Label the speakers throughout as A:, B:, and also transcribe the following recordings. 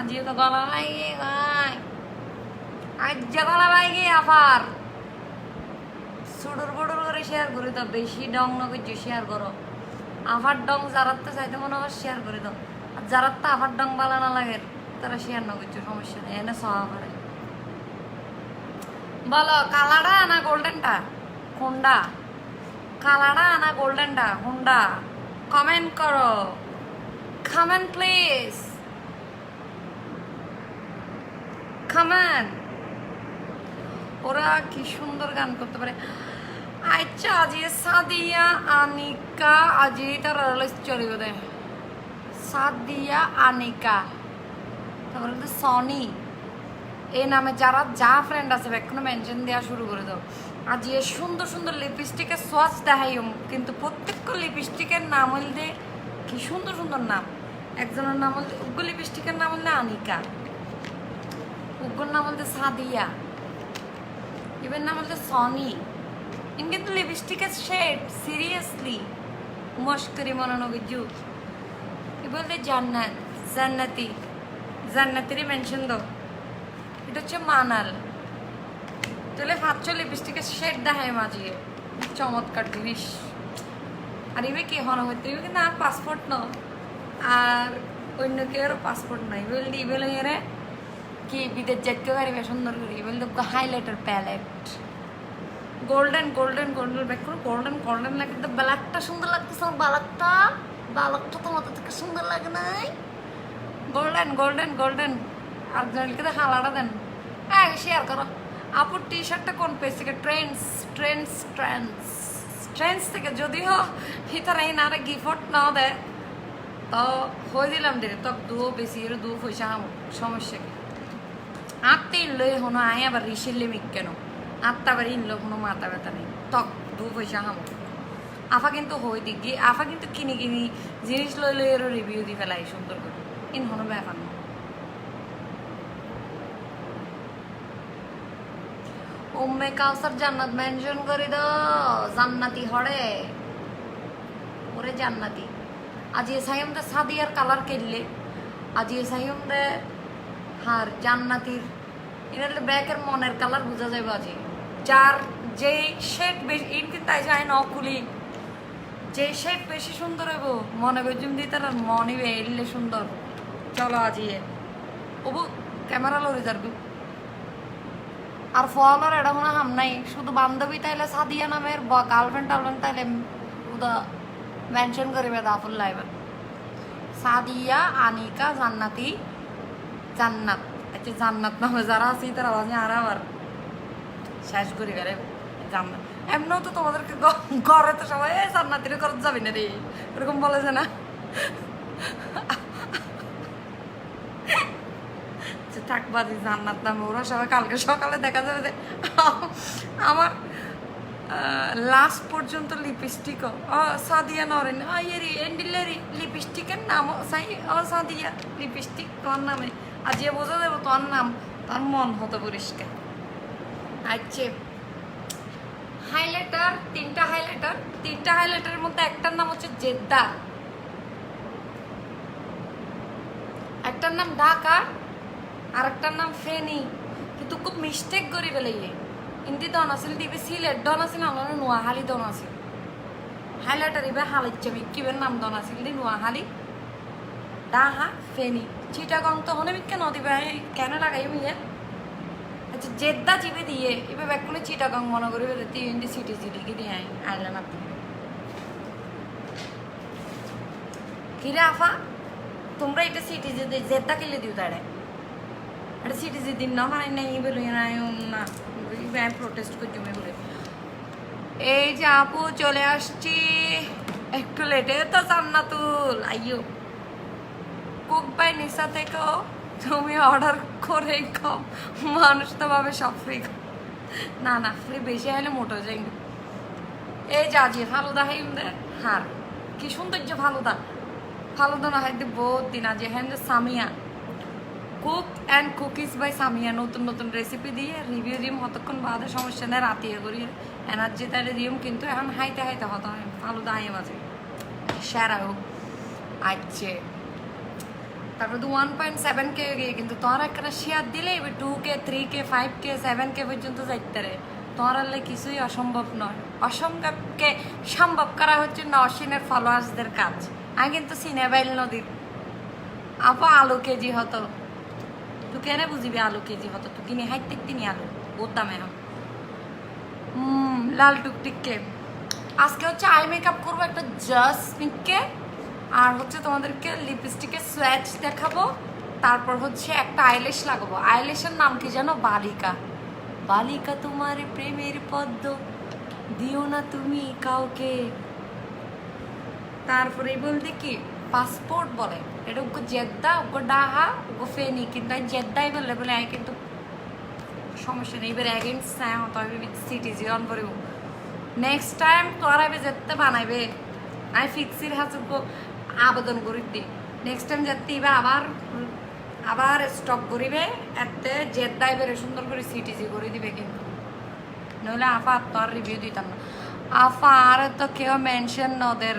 A: আজিও তো গলা লাগে ভাই, আজ গলা লাগে আবার সুডুর বুডুর করে শেয়ার করে দাও, বেশি ডং নগে শেয়ার করো। আবার ডং যারার তো চাইতে মনে হয় শেয়ার করে দাও, আর যারার তো আবার ডং বালা না লাগে তারা শেয়ার নগে, সমস্যা নেই, এনে সহা করে। বলো কালাডা না গোল্ডেনটা কোনটা, কালাডা না গোল্ডেনটা কোনটা, কমেন্ট করো, কমেন্ট প্লিজ, কমেন্ট। ওরা কি সুন্দর গান করতে পারে। আচ্ছা আজি সাদিয়া আনিকা, আজি তার চলে বোধ হয় সাদিয়া আনিকা, তারপরে তো সনি, এই নামে যারা যা ফ্রেন্ড আছে এখনো মেনশন দেওয়া শুরু করে দাও। আজ এ সুন্দর সুন্দর লিপস্টিকের সোয়াচ দেখাইম, কিন্তু প্রত্যেক লিপস্টিকের নাম হইলে কি সুন্দর সুন্দর নাম। একজনের নাম হইলে উগ্র, লিপস্টিকের নাম হইলে আনিকা, উগ্রর নাম হইলে সাদিয়া, ইভেন নাম হইলে সনি। ইন কিন্তু লিপস্টিকের শেড সিরিয়াসলি মস্করি মনে নগিজু। কি বলতে জান্নাত, জান্নাতি, জান্নাতিরই মেনশন দাও। এটা হচ্ছে মানাল, তাহলে 5 লিপস্টিকের শেড দেখায় মাঝিয়ে, চমৎকার জিনিস। আর ইবে কি হন হইতে ইবে কিন্তু আর পাসপোর্ট ন, আর অন্য কেউ পাসপোর্ট নাই বললি বলে এরে কি বিদেশ যাইতে পারিবে সুন্দর করি বলতে highlighter palette golden golden golden back করে গোল্ডেন গোল্ডেন লাগে, কিন্তু ব্ল্যাকটা সুন্দর লাগতেছে আমার, বালাকটা বালাকটা তো মাথা থেকে সুন্দর লাগে নাই, গোল্ডেন গোল্ডেন গোল্ডেন। আর জনকে হালাটা দেন, হ্যাঁ শেয়ার করো। আপুর টি শার্টটা কোন পেজ থেকে? ট্রেন্ডস ট্রেন্ডস ট্রেন্ডস ট্রেন্ডস থেকে। যদিও হিতারা এই না গিফট না দেয় তো হয়ে দিলাম দে তক দুও বেশি এর দু পয়সা সমস্যা কি আত্মে ইনলো হনো আয় আবার রিসেলে মিক কেন আত্মা আবার ইনলো কোনো মাথা ব্যথা নেই তক দু পয়সা হামো। আফা কিন্তু হয়ে দিক গিয়ে আফা কিন্তু কিনি কিনি জিনিস লই লই এরও রিভিউ দি ফেলাই সুন্দর করে, ইন হনো ব্যাপার না। উম্মে কাউসার জান্নাত মেনশন করে দাও, জান্নাতি হড়ে ওরে জান্নাতি। আজি সাইম দে সাদিয়ার কালার কেললে, আজি সাইম দে হার জান্নাতির এনারে ব্যাকের মনের কালার বোঝা যাবে। আজি যার যে শেড বেশি ইন কিন্তু তাই যায় ন খুলি, যে শেড বেশি সুন্দর হইব মনে বেজুম দি তার মনে এলে সুন্দর। চলো আজি ওবু ক্যামেরা লরি যারবি আর ফলোয়ার এটা মনে হাম নাই, শুধু বান্ধবী তাইলে সাদিয়া নামের গার্লফ্রেন্ড টার্লফ্রেন্ড তাইলে উদা মেনশন করিবে দাফুল লাইবার সাদিয়া আনিকা জান্নাতি জান্নাত। আচ্ছা জান্নাত নামে যারা আছে তারা আওয়াজ আর আবার শেষ করি বেড়ে জান্নাত। এমনিও তো তোমাদেরকে ঘরে তো সবাই জান্নাতির ঘর যাবি না রে এরকম বলেছে না, থাকবাদি জান্নাত নামে ওরা সবাই কালকে সকালে দেখা যাবে যে আমার লাস্ট পর্যন্ত লিপস্টিকও সাদিয়া নরেন আইয়েরি এন্ডিলেরি লিপস্টিকের নাম সাই সাদিয়া লিপস্টিক তোর নামে আজিয়ে বোঝা যাবো তোর নাম, তার মন হতো পরিষ্কার। আচ্ছা হাইলাইটার তিনটা হাইলাইটারের মধ্যে একটার নাম হচ্ছে জেদ্দা, একটার নাম ঢাকা আর একটার নাম ফেনি। কিন্তু খুব মিস্টেক করি ফেলে ইন্দি দন আছিল দিবে সিলেট দন আছিল আমার নোয়াহালি দন আছিল হাইলাইটার ইবে হালাইছে কিবের নাম দন আছিল দি নোয়াহালি ডাহা ফেনি চিটাগং তো হনে বিকে নদিবে কেন লাগাই মিয়ে। আচ্ছা জেদ্দা চিবে দিয়ে এবার ব্যাক করলে চিটাগং মনে করি তিনটি সিটি কি দিয়ে আইলাম আপনি কিরে আফা তোমরা এটা সিটি জেদ্দা কিলে দিও তাড়ে এটা সিটি দিন না হয় নাই বলে না প্রোটেস্ট করছি বলে। এই যে আপু চলে আসছি একটু লেটে তো জান্নাতুল আইয়ো কুক বাই নিশা থেকেও তুমি অর্ডার করে খাও, মানুষ তো ভাবে সব ফ্রি না না ফ্রি বেশি হলে মোটো যাই। এই যে আজি ফালুদা হাইম দে হার কি সৌন্দর্য ফালুদা না হাই বহুত দিন আজি হ্যাঁ Samiya cook and cookies by Samiya নতুন নতুন রেসিপি দিয়ে রিভিউ দিম কতক্ষণ বাদে সমস্যা নেই রাতিয়ে করি এনার্জি তাইলে দিম, কিন্তু এখন হাইতে হতো ফালুদা হাই মাঝে সেরা হোক। আচ্ছা তারপর তো 1.7K গিয়ে কিন্তু তোমার একটা শেয়ার দিলে 2K 3K 5K 7K পর্যন্ত যাইতে রে তোমার হলে কিছুই অসম্ভব নয় অসম্ভবকে সম্ভব করা হচ্ছে নওশিনের ফলোয়ার্সদের কাজ আমি কিন্তু সিনেবাইল নদীর আপা আলু কেজি হতো তুই কেন বুঝিবি আলু কেজি হতো তুই কিনে হাইতে তিনি আলু ওর দাম এখন লাল টুকটিককে আজকে হচ্ছে আই মেকআপ করবো একটা জাসমিনকে আর হচ্ছে তোমাদেরকে লিপস্টিকের সোয়াচ দেখাবো তারপর হচ্ছে একটা আইল্যাশ লাগাবো আইল্যাশের নাম কি জানো বালিকা বালিকা তোমার প্রেমের পদ্ম দিও না তুমি কাউকে তারপরে বলতে কি পাসপোর্ট বলে এটা ওকে জেদ্দা ওকে ডাহা ওকে ফেনি কিন্তু জেদ্দাই বললে বলে আমি কিন্তু সমস্যা নেই এবার এগেন্স্ট তবে সিটিজি অন করব নেক্সট টাইম তোরা যেতে বানাইবে আমি ফিক্সির হাতে আবেদন করি দিই নেক্সট টাইম যেতে আবার আবার স্টপ করিবে এতে জেদ্দাই বেড়ে সুন্দর করে সিটিজি করে দিবে কিন্তু নইলে আফা তো আর রিভিউ দিতাম না আফা আর তো কেউ মেনশন ওদের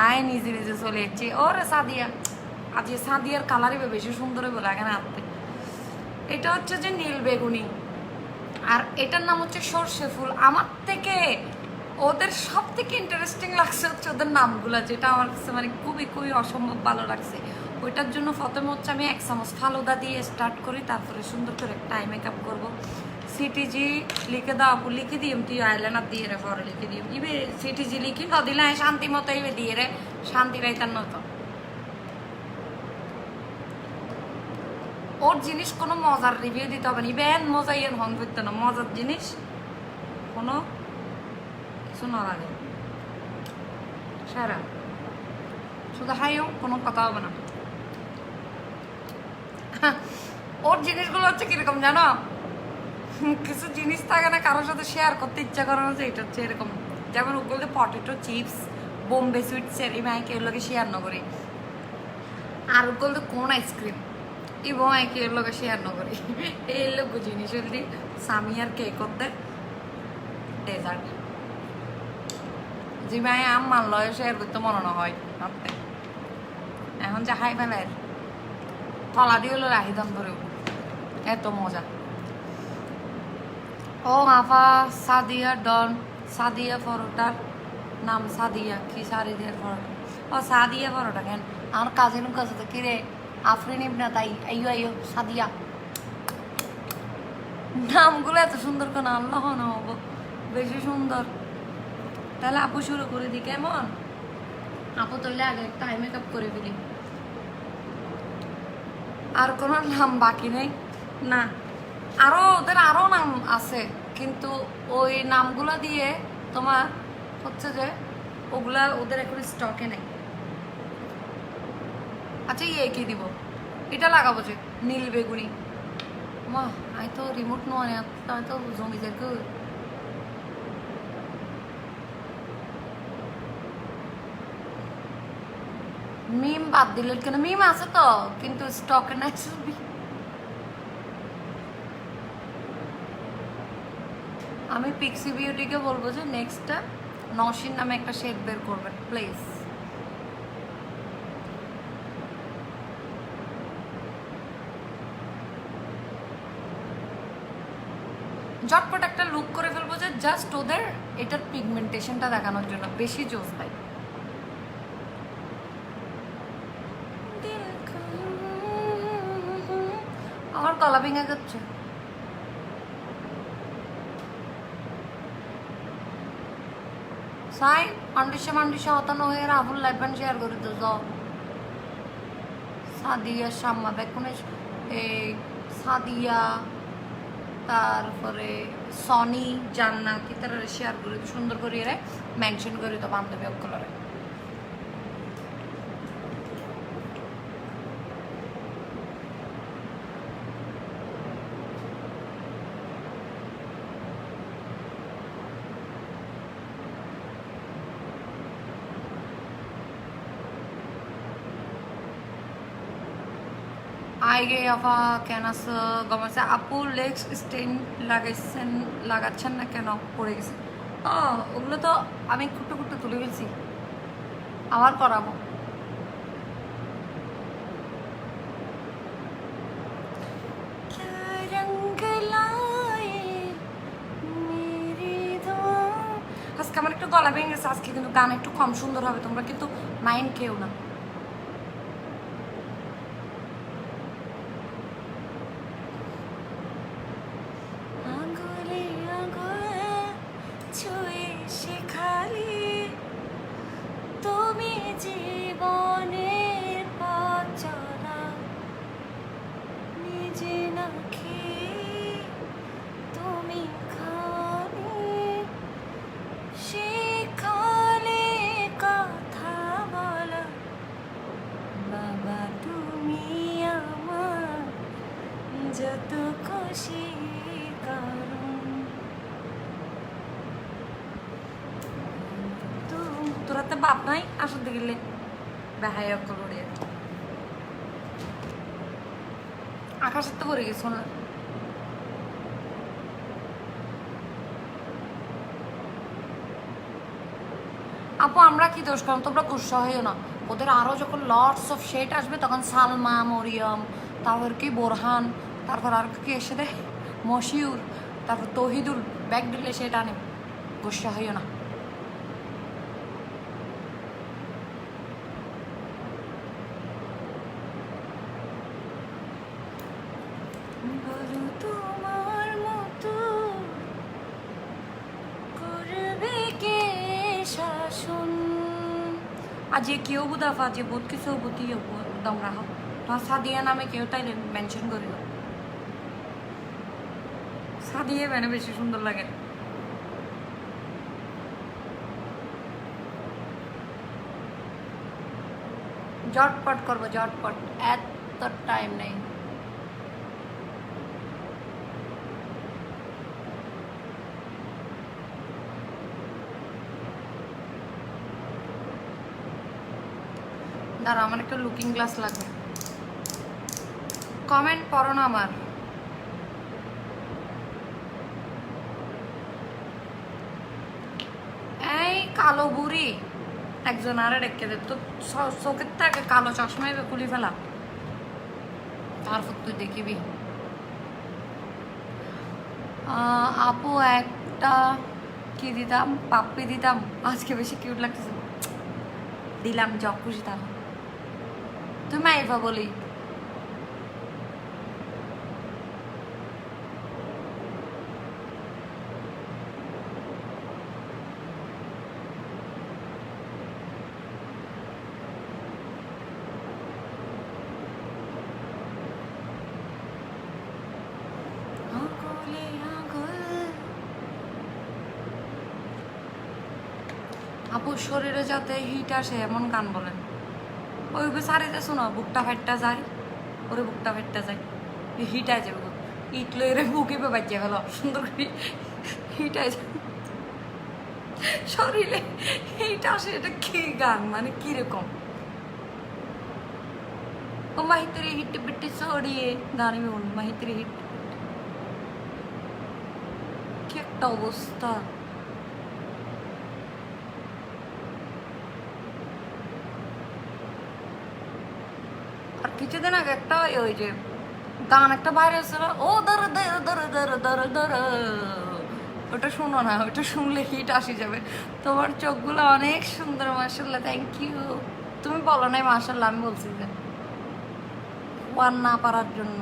A: আয় নিজে নিজে চলে যাচ্ছি ওরে সাদিয়া আজ সাদিয়ার কালারই বেশি সুন্দর বলে লাগে না আপনি এটা হচ্ছে যে নীল বেগুনি আর এটার নাম হচ্ছে সর্ষে ফুল আমার থেকে ওদের সব থেকে ইন্টারেস্টিং লাগছে হচ্ছে ওদের নামগুলো যেটা আমার কাছে মানে খুবই খুবই অসম্ভব ভালো লাগছে ওইটার জন্য প্রথমে হচ্ছে আমি 1 চামচ ফালুদা দিয়ে স্টার্ট করি তারপরে সুন্দর করে একটা আই মেকআপ করবো সিটিজি লিখে দাও আপু লিখে দিম তুই আইলাইনার দিয়ে রে পরে লিখে দিম ইবে সিটিজি লিখি না দিলে শান্তি মতো ইবে দিয়ে রে শান্তি পাইতার মতো ওর জিনিস কোনো মজার রিভিউ দিতে হবে না ইবেন মজা ইয়েন হন করতে না মজার জিনিস কোনো কিছু না লাগে সারা শুধু হাইও কোনো কথা হবে না ওর জিনিসগুলো হচ্ছে কিরকম জানো কিছু জিনিস থাকে না কারোর সাথে শেয়ার করতে ইচ্ছা করে না যে এটা হচ্ছে এরকম যেমন ওগুলোকে পটেটো চিপস বোম্বে সুইটস এর মাইকে এগুলোকে শেয়ার না করি আর ওগুলো কোন আইসক্রিম এবং একে এর লোকে শেয়ার না করি এই লোক জিনিস হলি সামিয়ার কেক করতে ডেজার্ট যে মায়ে আম মানল শেয়ার করতে মনে না হয় ভাবতে এখন যা হাই ফেলের তলা দিয়ে হলো রাহিদাম ধরেও এত মজা ও আফা সাদিয়া ডন সাদিয়া পরোটার নাম সাদিয়া কি সাদিয়ার পরোটা ও সাদিয়া পরোটা কেন আমার কাজিন কাছে তো কিরে আফরিন ইবনা তাই আইয়ো আইয়ো সাদিয়া নামগুলো এত সুন্দর কেন আল্লাহ না হবো বেশি সুন্দর তাহলে আপু শুরু করে দি কেমন আপু তৈলে আগে একটা আই মেকআপ করে ফেলি আর কোনো নাম বাকি নেই না আরো ওদের আরো নাম আছে কিন্তু ওই নামগুলো দিয়ে তোমার হচ্ছে যে ওগুলা ওদের এখন স্টকে নেই আচ্ছা ইয়ে কি দিব এটা লাগাবো যে নীল বেগুনি মা আই তো রিমোট নোয়া আমি তো জমি যাকে মিম বাদ দিলেন কেন মিম আছে তো কিন্তু স্টকে নাই ছবি আমি পিক্সি বিউটিকে বলবো যে নেক্সটটা নওশিন নামে একটা শেড বের করবেন প্লিজ ঝটপট একটা লুক করে ফেলবো যে জাস্ট ওদের এটার পিগমেন্টেশনটা দেখানোর জন্য বেশি জোস পাই আমার গলা ভেঙে যাচ্ছে সাই মান্ডিসা হতানো হয়ে রাহুল লাইভ ব্যান্ড শেয়ার করে তো যাও সাদিয়া শাম্মা বেকুনে এই সাদিয়া তারপরে সনি জান্নাত কি তারা শেয়ার করে সুন্দর করে মেনশন করে তো বান্ধবী অকলরে আইগে আফা কেন গমাচ্ছে আপু লেগস স্টেন লাগাচ্ছেন না কেন পড়ে গেছে ওগুলো তো আমি খুঁটো খুঁটো তুলে ফেলছি আবার করাবো আজকে আমার একটু গলা ভেঙে গেছে, আজকে কিন্তু গান একটু কম সুন্দর হবে, তোমরা কিন্তু মাইন্ড খেও না। আঙুলে আঙুল ছুঁয়ে শেখালি তুমি জীবনের পথ চলা, নিজে না খেয়ে তুমি খালি শেখালে কথা বলা, বাবা তুমি আমার যত খুশি কারণ। তোরা তো বাপ নাই আসতে গেলে বেহাই অকল উড়িয়ে আকাশের তো পড়ে গেছো না। আপু আমরা কি দোষ করলাম, তোমরা গুসা হইও না। ওদের আরো যখন লর্ডস অফ শেট আসবে তখন সালমা, মরিয়ম, তারপর কি বোরহান, তারপর আর কি এসে দেয় মশিউর, তারপর তহিদুল ব্যাগ দিলে সেটা আনে, গুসা হইও না। বলো তোমার মতো করবে কে শাসন, আজ কেউ বুদাফা যে বহুত কিছু বুতি দম রাখো, তোমার সাদিয়া নামে কেউ তাই মেনশন করিল। সাদিয়া মানে বেশি সুন্দর লাগে। জটপট করবো জটপট, এত টাইম নেই। দাঁড়া আমার একটা লুকিং গ্লাস লাগবে। কমেন্ট পড়ো না আমার। এই কালো বুড়ি একজন আরে ডেকে দে তো, চোখের থেকে কালো চশমা খুলি ফেলা, তারপর তুই দেখিবি। আপু একটা কি দিতাম, পাপ্পি দিতাম, আজকে বেশি কিউট লাগতেছে, দিলাম যা খুশি তাহলে। তুমি আইবা বলি আপু শরীরে যাতে হিট আসে এমন গান বলেন। ওই সারিতে শোনো বুকটা ফাইটটা যায়, ওরে বুকটা ফাইটটা যায়, হিট আয় যাবে, ইট লইরে বুকে বাজিয়ে গেল সুন্দর করে হিট আয় যাবে শরীরে হিট আসে। এটা কি গান মানে কিরকম? ও মাহিতের হিট বিটে ছড়িয়ে গান বলুন, মাহিতের হিট কি একটা অবস্থা। আর কিছুদিন আগে একটা ওই যে গান একটা বাইরে ছিল, ও দর দর দর দর দর দর, ওটা শুনো না, ওটা শুনলে হিট আসে যাবে। তোমার চোখগুলো অনেক সুন্দর মাশাআল্লাহ, থ্যাংক ইউ। তুমি বলো নাই মাশাআল্লাহ, আমি বলছি যে ওয়ান না পারার জন্য।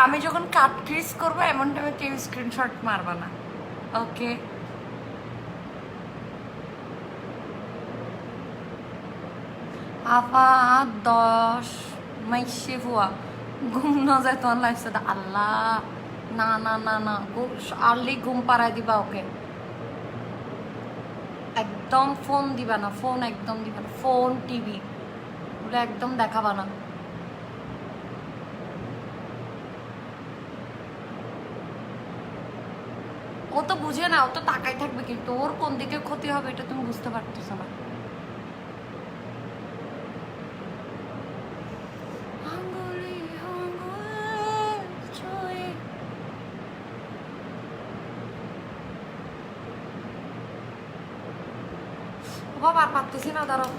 A: আমি যখন কাট ক্রিজ করবো এমন টাইমে কেউ স্ক্রিনশট মারবা না, ওকে? আপা 10 মাইশে ফুয়া ঘুম না যায় তোমার লাইফ আল্লাহ, না না না না, আর্লি ঘুম পাড়ায় দিবা ওকে, একদম ফোন দিবা না, ফোন একদম দিবা না, ফোন টিভি ওগুলো একদম দেখাবা না। ও তো বুঝে না, ও তো তাকাই থাকবে, কিন্তু ওর কোন দিকে ক্ষতি হবে এটা তুমি বুঝতে পারতেছো না। বাবা আর পারতেছি না, দাঁড়াও।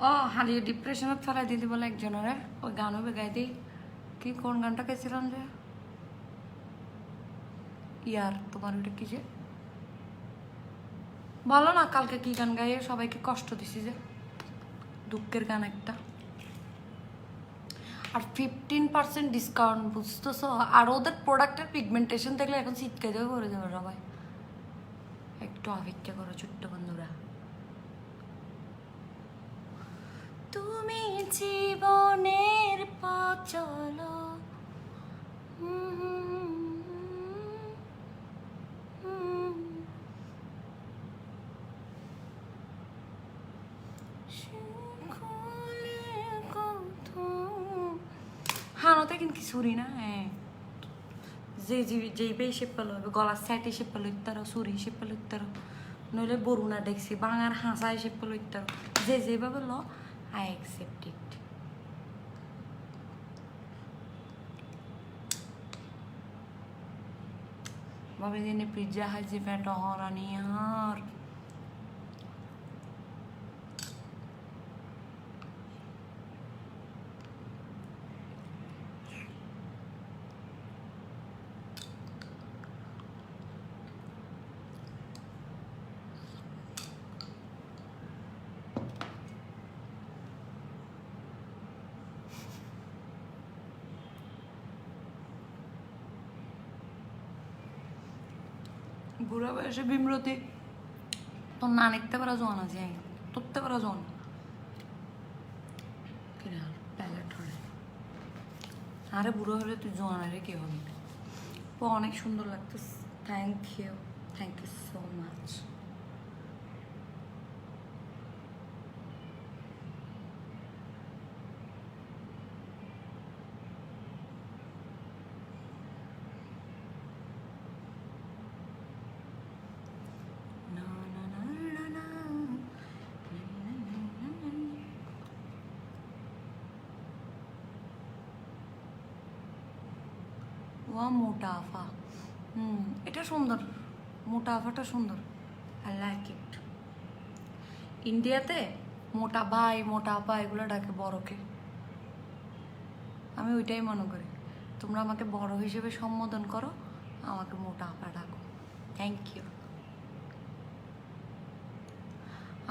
A: ও হারিয়ে ডিপ্রেশনত ফেলাই দিদি বলে একজনের ওই গানও বেগাই দিই কি কোন গানটা গেছিলাম যে ইয়ার তোমার ওইটা কি যে বলো না কালকে কি গান গাইয়ে সবাইকে কষ্ট দিছি যে দুঃখের গান একটা আর 15% ডিসকাউন্ট বুঝতেছো আর ওদের প্রোডাক্টের পিগমেন্টেশন দেখলে এখন শীতকে দেবে করে যাবে সবাই একটু অপেক্ষা করো ছোট্ট বন্ধুরা তুমি জীবনের পথ চলো হানোতে কিন্তু ছুরি না হ্যাঁ যেই হিসেব পেলো গলার সেট হিসেব পেলো ইত্যারো ছুরি হিসেব পেলো ইত্যারো নইলে বরুণা দেখছি বাঙার হাঁসা হিসেব পেলো ইত্যারো যেভাবে ল আই অ্যাকসেপ্ট ইট ভাবে দিনে পিজ্জা হাজি ফ্যাট হরানি আর বুড়া বয়সে বিমরতি তোর না নিতে পারা জন আছে তুলতে পারা জন প্যালেট হলে আরে বুড়ো হলে তুই জন আরে কে হবি ও অনেক সুন্দর লাগতো থ্যাংক ইউ সো মাচ ও মোটা আফা এটা সুন্দর মোটা আফাটা সুন্দর আই লাইক ইট ইন্ডিয়াতে মোটা ভাই মোটা আপা এগুলো ডাকে বড়কে আমি ওইটাই মনে করি তোমরা আমাকে বড় হিসেবে সম্বোধন করো আমাকে মোটা আপা ডাকো থ্যাংক ইউ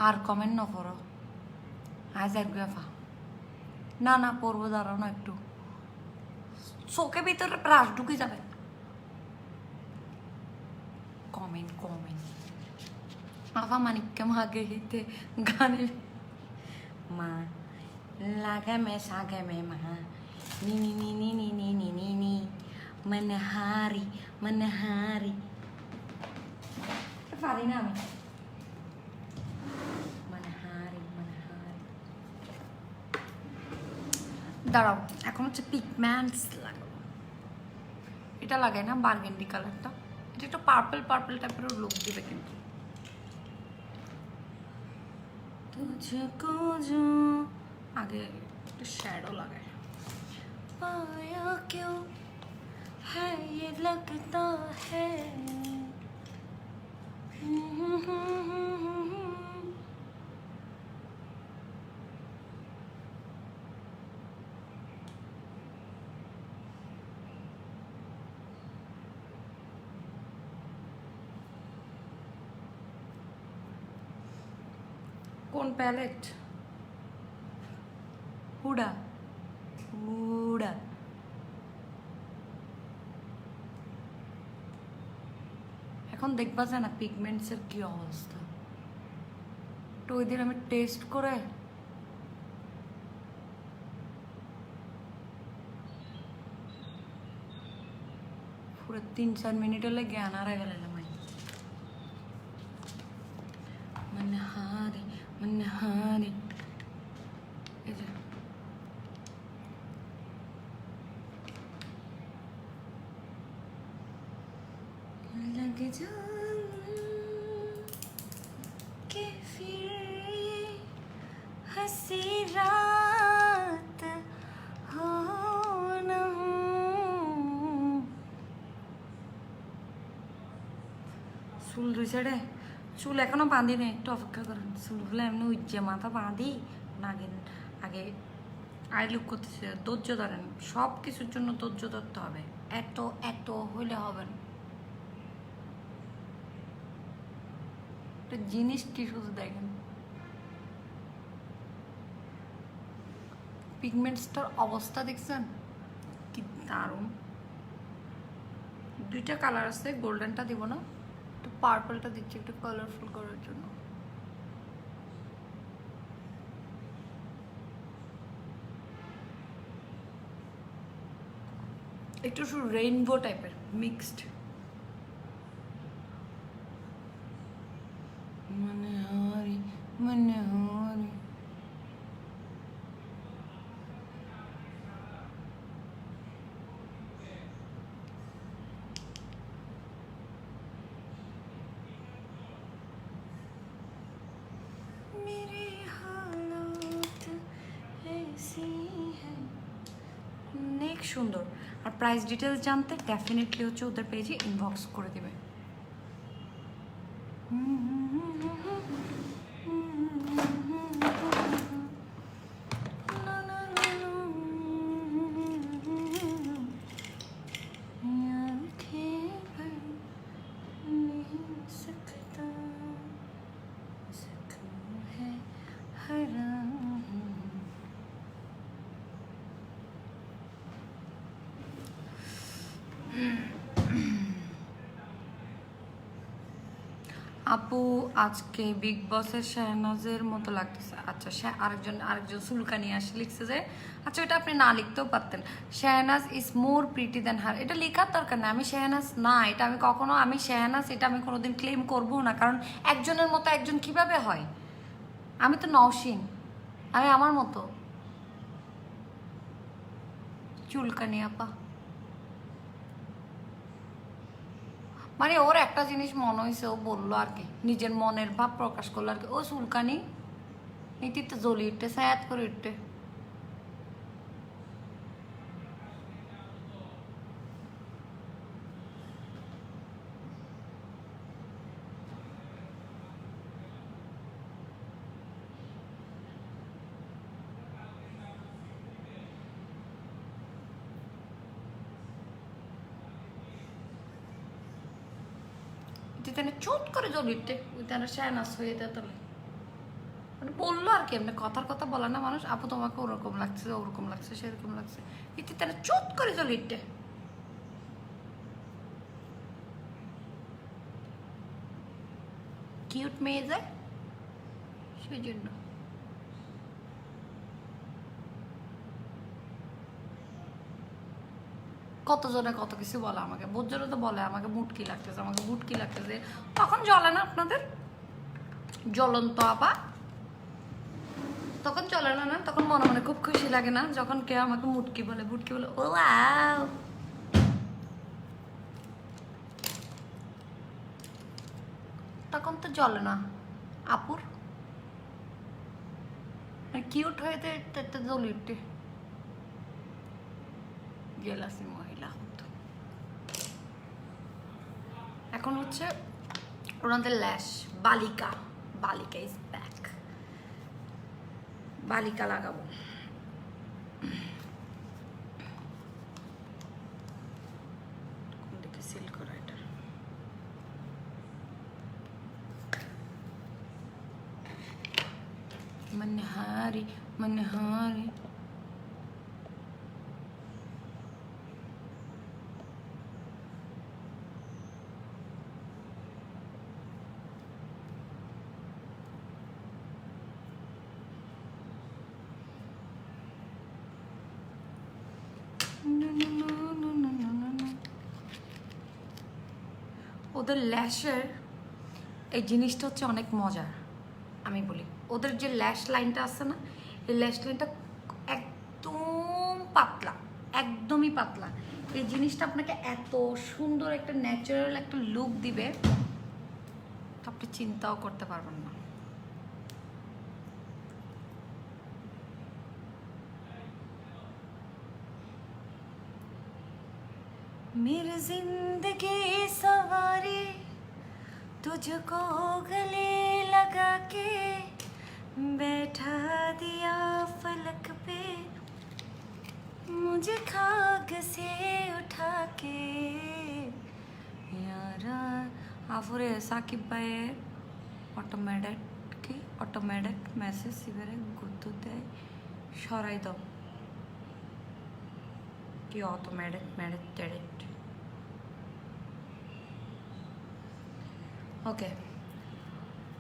A: আর কমেন্ট না করো আজ এক আফা না না পড়বো দাঁড়াও না একটু চোখে ভিতরে প্রাস ঢুকে যাবে কমেন্ট আফা মানিককে মাগে হিতে গানে মা লাগে মে সাগে মে মা নি নি নি নি নি নি নি নি নি মনহারি পারি না আমি মনহারি দাঁড়াও এখন হচ্ছে পিগমেন্টস লাগাবো এটা লাগাই না বার্গেন্ডি কালারটা এটা একটু পার্পল টাইপের লুক দিবে কিন্তু तुझको जो आगे একটু শ্যাডো লাগাই पाया क्यों है ये लगता है কোন প্যালেট হুডা এখন দেখবা যায় না পিগমেন্টসের কি অবস্থা তো ওই দিন আমি টেস্ট করে পুরো 3-4 মিনিট হলে জ্ঞান হারা গেল মনহারি এই যে लग जा के फिर हंसी रात हो न চুল দুই সাইডে চুল এখনো বাঁধি নেই একটু অপেক্ষা করেন চুলগুলো এমনি উজ্জে মাথা বাঁধি নাগিন আগে আই লুক করতেছে, ধৈর্য ধরেন, সব কিছুর জন্য ধৈর্য ধরতে হবে, এত এত হইলে হবে না। একটা জিনিস কি শুধু দেখেন, পিগমেন্টসটার অবস্থা দেখছেন কি দারুণ। দুইটা কালার আছে, গোল্ডেনটা দিব না, একটু পার্পলটা দিচ্ছি একটু কালারফুল করার জন্য। একটু শুধু রেইনবো টাইপের মিক্সড। মনে হারি মনে হারি, मेरी हालत ऐसी है। অনেক সুন্দর। আর প্রাইস ডিটেলস জানতে ডেফিনেটলি হচ্ছে ওদের পেজে ইনবক্স করে দেবে। আপু আজকে বিগ বসের শাহনাজের মতো লাগতেছে। আচ্ছা আরেকজন সুলকানি আসে লিখছে যে, আচ্ছা এটা আপনি না লিখতেও পারতেন, শাহনাজ ইজ মোর প্রিটি দেন হার। এটা লেখার দরকার না, আমি শাহনাজ না, এটা আমি কখনো আমি শাহনাজ এটা আমি কোনোদিন ক্লেম করবো না, কারণ একজনের মতো একজন কিভাবে হয়। আমি তো নওশিন, আমি আমার মতো চুলকানি আপা। মানে ওর একটা জিনিস মনে হয়েছে, ও বললো আর কি, নিজের মনের ভাব প্রকাশ করলো আর কি। ও চুলকানি ইটিতে জ্বলি উঠতে স্যাত করে উঠতে। ইটিতে চুট করে জ্বলি উঠতে, ওই তেন শাহনাজ হয়ে যেত। মানে বললো আর কি, এমনি কথার কথা বলে না মানুষ, আপু তোমাকে ওরকম লাগছে ওরকম লাগছে সেরকম লাগছে, ইতি তারা চুট করে চলে ইটে। কিউট মেয়ে যায় সেই জন্য। কতজনে কত কিছু বলে আমাকে, বোঝারও তো বলে আমাকে মুটকি লাগতেছে, আমাকে বুটকি লাগতেছে, তখন জ্বলে না আপনাদের জ্বলন্ত আপা, তখন চলে না, তখন মনে মনে খুব খুশি লাগে না যখন কেউ আমাকে মুটকি বলে বুটকি বলে, ও ওয়াও। তখন তো জ্বলে না আপুর, কিউট হয়েতে জ্বলি উঠতে গেলাসি মহিলা হতো। এখন হচ্ছে ওনাদের ল্যাশ বালিকা, বালিকা ইজ ব্যাক, বালিকা লাগাবো। কোন দিকে সিল করা এটা, मनहारी मनहारी। ওদের ল্যাশের এই জিনিসটা হচ্ছে অনেক মজার। আমি বলি ওদের যে ল্যাশ লাইনটা আছে না, এই ল্যাশ লাইনটা একদম পাতলা, একদমই পাতলা। এই জিনিসটা আপনাকে এত সুন্দর একটা ন্যাচারাল একটা লুক দিবে, আপনি চিন্তাও করতে পারবেন না। मेरी जिंदगी सवारी तुझको गले लगा के, बैठा दिया फलक पे मुझे खाक से उठा के यारा आफुरे সাকিব ভাইয়ের অটোমেটিক মেসেজ সিভারে গুরুত্ব দেয় সরাই দাও কি অটোমেটিক ওকে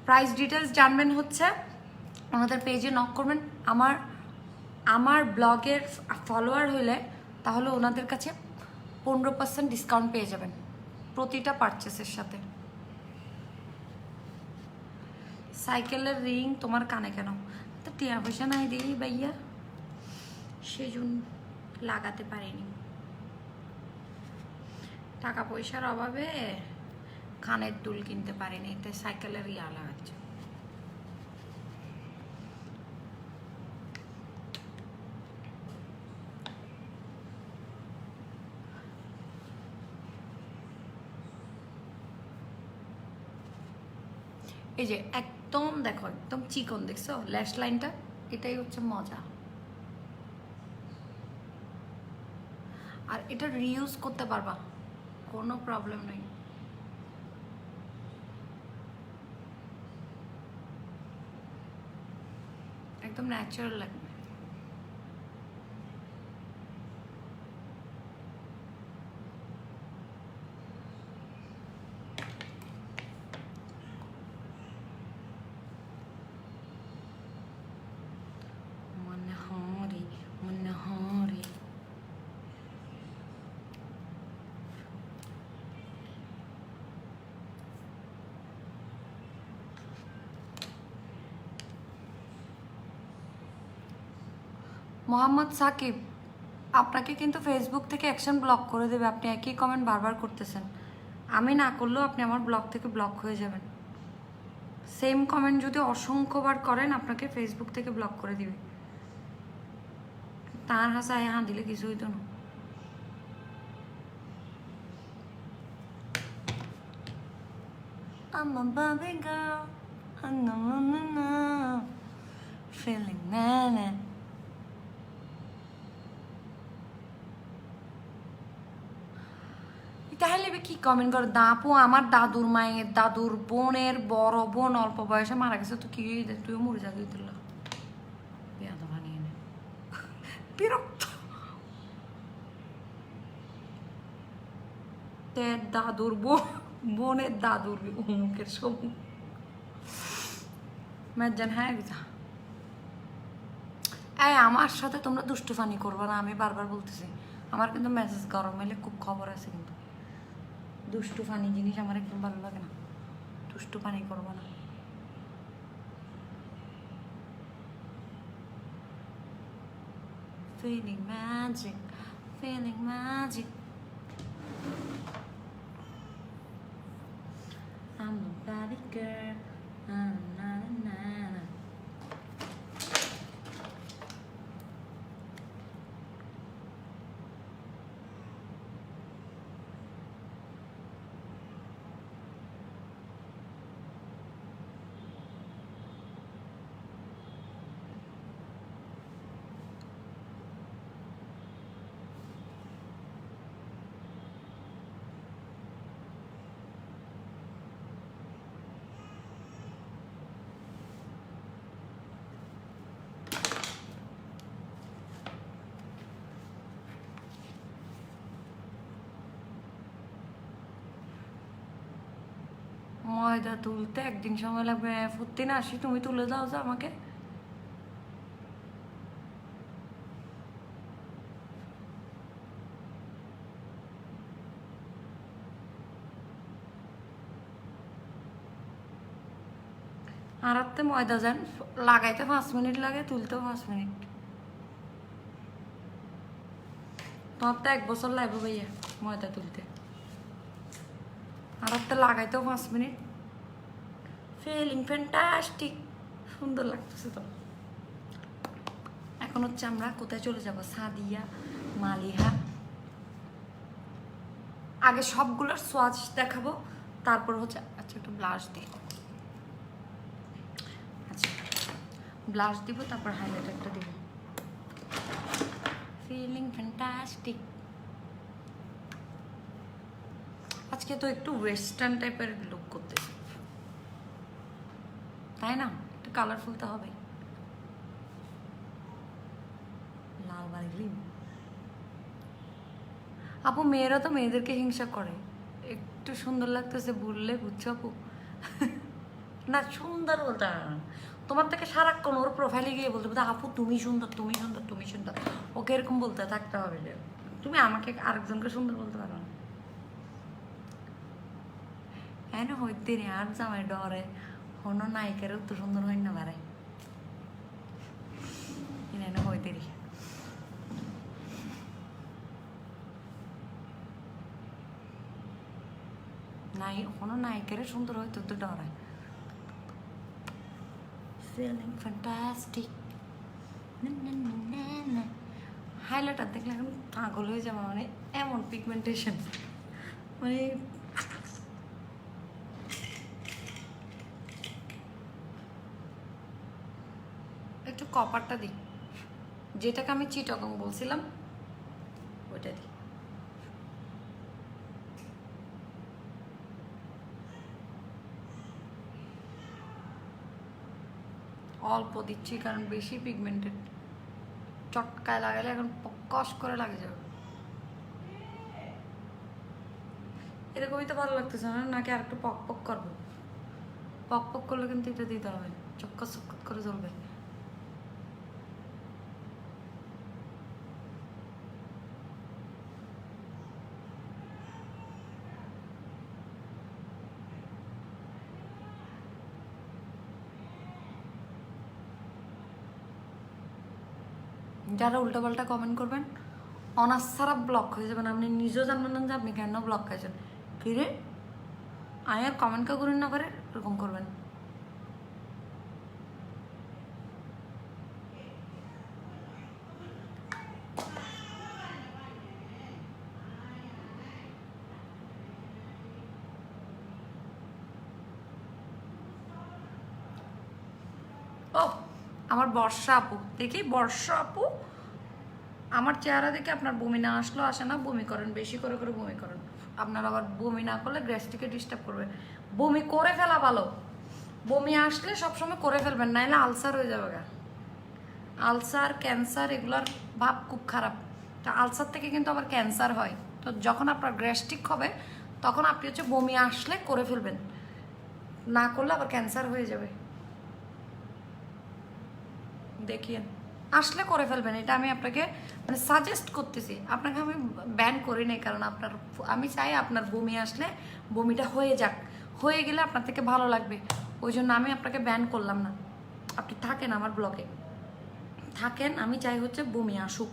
A: প্রাইস ডিটেলস জানবেন হচ্ছে আমাদের পেজে নক করবেন আমার ব্লগের ফলোয়ার হলে তাহলে ওনাদের কাছে 15% ডিসকাউন্ট পেয়ে যাবেন প্রতিটা পারচেসের সাথে সাইকেলের রিং তোমার কানে কেন তো টিয়া পয়সা নাই দিই ভাইয়া সেজন্য লাগাতে পারিনি টাকা পয়সার অভাবে কানের দুল কিনতে পারিনি তাই সাইকেলের ইয়া লাগাচ্ছে এই যে একদম দেখো একদম চিকন দেখছো ল্যাশ লাইনটা এটাই হচ্ছে মজা আর এটা রিইউজ করতে পারবা কোনো প্রবলেম নেই একদম ন্যাচারাল লাগবে মোহাম্মদ সাকিব আপনাকে কিন্তু ফেসবুক থেকে অ্যাকশন ব্লক করে দেবে আপনি একই কমেন্ট বারবার করতেছেন আমি না করলেও আপনি আমার ব্লগ থেকে ব্লক হয়ে যাবেন সেম কমেন্ট যদি অসংখ্যবার করেন আপনাকে ফেসবুক থেকে ব্লক করে দিবে তার হাসায় হ্যাঁ দিলে কিছু হইতো না I'm a Barbie girl feeling na-na তাহলে কি কমেন্ট করো দাপু আমার দাদুর মায়ের দাদুর বোনের বড় বোন অল্প বয়সে মারা গেছে তো কি তুইও মরে যাবি তুল বিরক্ত দাদুর বোনের দাদুর মুখের সব ম্যাজান হ্যাঁ এই আমার সাথে তোমরা দুষ্টুফানি করবো না আমি বারবার বলতেছি আমার কিন্তু মেসেজ গরম হলে খুব খবর আছে কিন্তু দুষ্টু ফানি জিনিস আমার একদম ভালো লাগে না দুষ্টু ফানি করবো না feeling magic I'm a bad girl na. ময়দা তুলতে একদিন সময় লাগবে ফুটতে না আসি তুমি তুলে দাও যে আমাকে আরাতে ময়দা যান লাগাইতে 5 মিনিট লাগে তুলতেও 5 মিনিট তোমার তো 1 বছর লাগবে ভাইয়া ময়দা তুলতে আরাতে লাগাইতেও 5 মিনিট ফিলিং ফ্যান্টাস্টিক সুন্দর লাগতেছে তো এখন হচ্ছে আমরা কোথায় চলে যাব সাদিয়া মালিহা আগে সবগুলোর সোয়াচ দেখাবো তারপর হচ্ছে আচ্ছা একটু ব্লাশ দিই আচ্ছা ব্লাশ দিব, তারপর হাইলাইটারটা দিব। Feeling fantastic. আজকে তো একটু ওয়েস্টার্ন টাইপের লুক করতেছি, তাই না? একটু কালারফুল তো হবে। লাল বাড়ি আপু, মেয়েরা তো মেয়েদেরকে হিংসা করে, একটু সুন্দর লাগতেছে বললে, বুঝছো আপু? না সুন্দর বলতে পারে না, তোমার থেকে সারাক্ষণ ওর প্রোফাইলে গিয়ে বলতে বলতে আপু তুমি সুন্দর, তুমি সুন্দর, তুমি সুন্দর, ওকে এরকম বলতে থাকতে হবে যে তুমি আমাকে আরেকজনকে সুন্দর বলতে পারো না। হ্যাঁ না হইতে রে, আর জামাই ডরে হনো নায়িকারও তো সুন্দর হয় না বারে, না হইতে রে। নাই কোনো নায়িকারে সুন্দর হয়তো তো ডরায়। Feeling fantastic. হাইলাইটার দেখলে এখন পাগল হয়ে যাবে, মানে এমন পিগমেন্টেশন, মানে একটু কপারটা দিই, যেটাকে আমি চিটাগং বলছিলাম ওইটা দিই। অল্প দিচ্ছি কারণ বেশি পিগমেন্টেড, চটকায় লাগালে এখন কস করে লাগে যাবে। এরকমই তো ভালো লাগতেছে না, নাকি আর একটু পক পক করবো? পক পক করলে কিন্তু এটা দিতে হবে, চক্কর চক্কর করে জ্বলবে। যারা উল্টাপাল্টা কমেন্ট করবেন অনার্স ছাড়া ব্লক হয়ে যাবেন, আপনি নিজেও জানবেন না যে আপনি কেন ব্লক খাইছেন। ফিরে আর কমেন্ট কে করেন না করে এরকম করবেন। ও আমার বর্ষা আপু, দেখি বর্ষা আপু আমার চেহারা দেখে আপনার বমি না আসলেও আসে না, বমি করেন, বেশি করে করে বমি করেন। আপনার আবার বমি না করলে গ্যাস্ট্রিকে ডিস্টার্ব করবে। বমি করে ফেলা ভালো, বমি আসলে সবসময় করে ফেলবেন, নাইলে আলসার হয়ে যাবে গা। আলসার ক্যান্সার এগুলোর ভাব খুব খারাপ। তা আলসার থেকে কিন্তু আবার ক্যান্সার হয়। তো যখন আপনার গ্যাস্ট্রিক হবে তখন আপনি হচ্ছে বমি আসলে করে ফেলবেন, না করলে আবার ক্যান্সার হয়ে যাবে। দেখিয়ে আসলে করে ফেলবেন, এটা আমি আপনাকে মানে সাজেস্ট করতেছি। আপনাকে আমি ব্যান করি নাই, কারণ আপনার আমি চাই আপনার বমি আসলে বমিটা হয়ে যাক, হয়ে গেলে আপনার থেকে ভালো লাগবে, ওই জন্য আমি আপনাকে ব্যান করলাম না। আপনি থাকেন আমার ব্লগে, থাকেন, আমি চাই হচ্ছে বমি আসুক,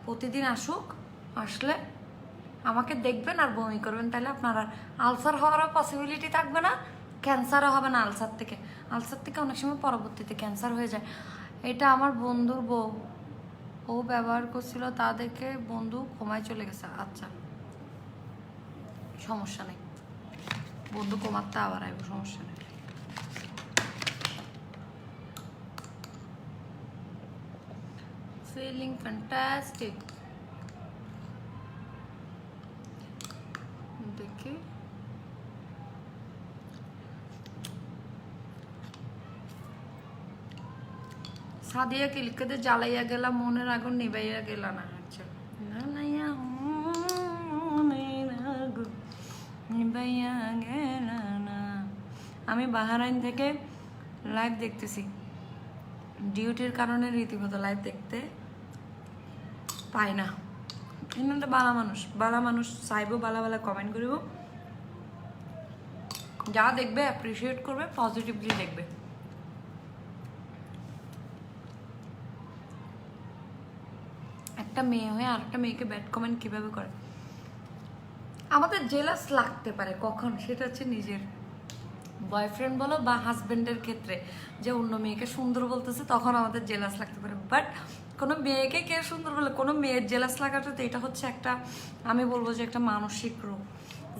A: প্রতিদিন আসুক, আসলে আমাকে দেখবেন আর বমি করবেন, তাহলে আপনার আর আলসার হওয়ারও পসিবিলিটি থাকবে না, ক্যান্সারও হবে না আলসার থেকে। আলসার থেকে অনেক সময় পরবর্তীতে ক্যান্সার হয়ে যায়। এটা আমার বন্ধুর বউ, ও ব্যবহার করছিল, তা দেখে বন্ধু কোমায় চলে গেছে। আচ্ছা সমস্যা নেই, বন্ধু কোমাতে আবার আইব, সমস্যা নেই। Feeling fantastic. দেখি সাদিয়া কি লিখতে জ্বালাইয়া গেলা মনের আগুন নিবাইয়া গেলা না। আচ্ছা জ্বালাইয়া মনের আগুন নিবাইয়া গেলা না। আমি বাহারাইন থেকে লাইভ দেখতেছি, ডিউটির কারণে রীতিমতো লাইভ দেখতে পাই না। কিন্তু বালা মানুষ, বালা মানুষ চাইবো, বালা বালা কমেন্ট করিব, যা দেখবে অ্যাপ্রিসিয়েট করবে, পজিটিভলি দেখবে। একটা মেয়ে হয়ে আর একটা মেয়েকে ব্যাড কমেন্ট কিভাবে করে? আমাদের জেলাস লাগতে পারে কখন, সেটা হচ্ছে নিজের বয়ফ্রেন্ড বলো বা হাজবেন্ডের ক্ষেত্রে, যে অন্য মেয়েকে সুন্দর বলতেছে তখন আমাদের জেলাস লাগতে পারে। বাট কোনো মেয়েকে কে সুন্দর বলে কোনো মেয়ের জেলাস লাগাটা, তো এটা হচ্ছে একটা, আমি বলবো যে একটা মানসিক রোগ।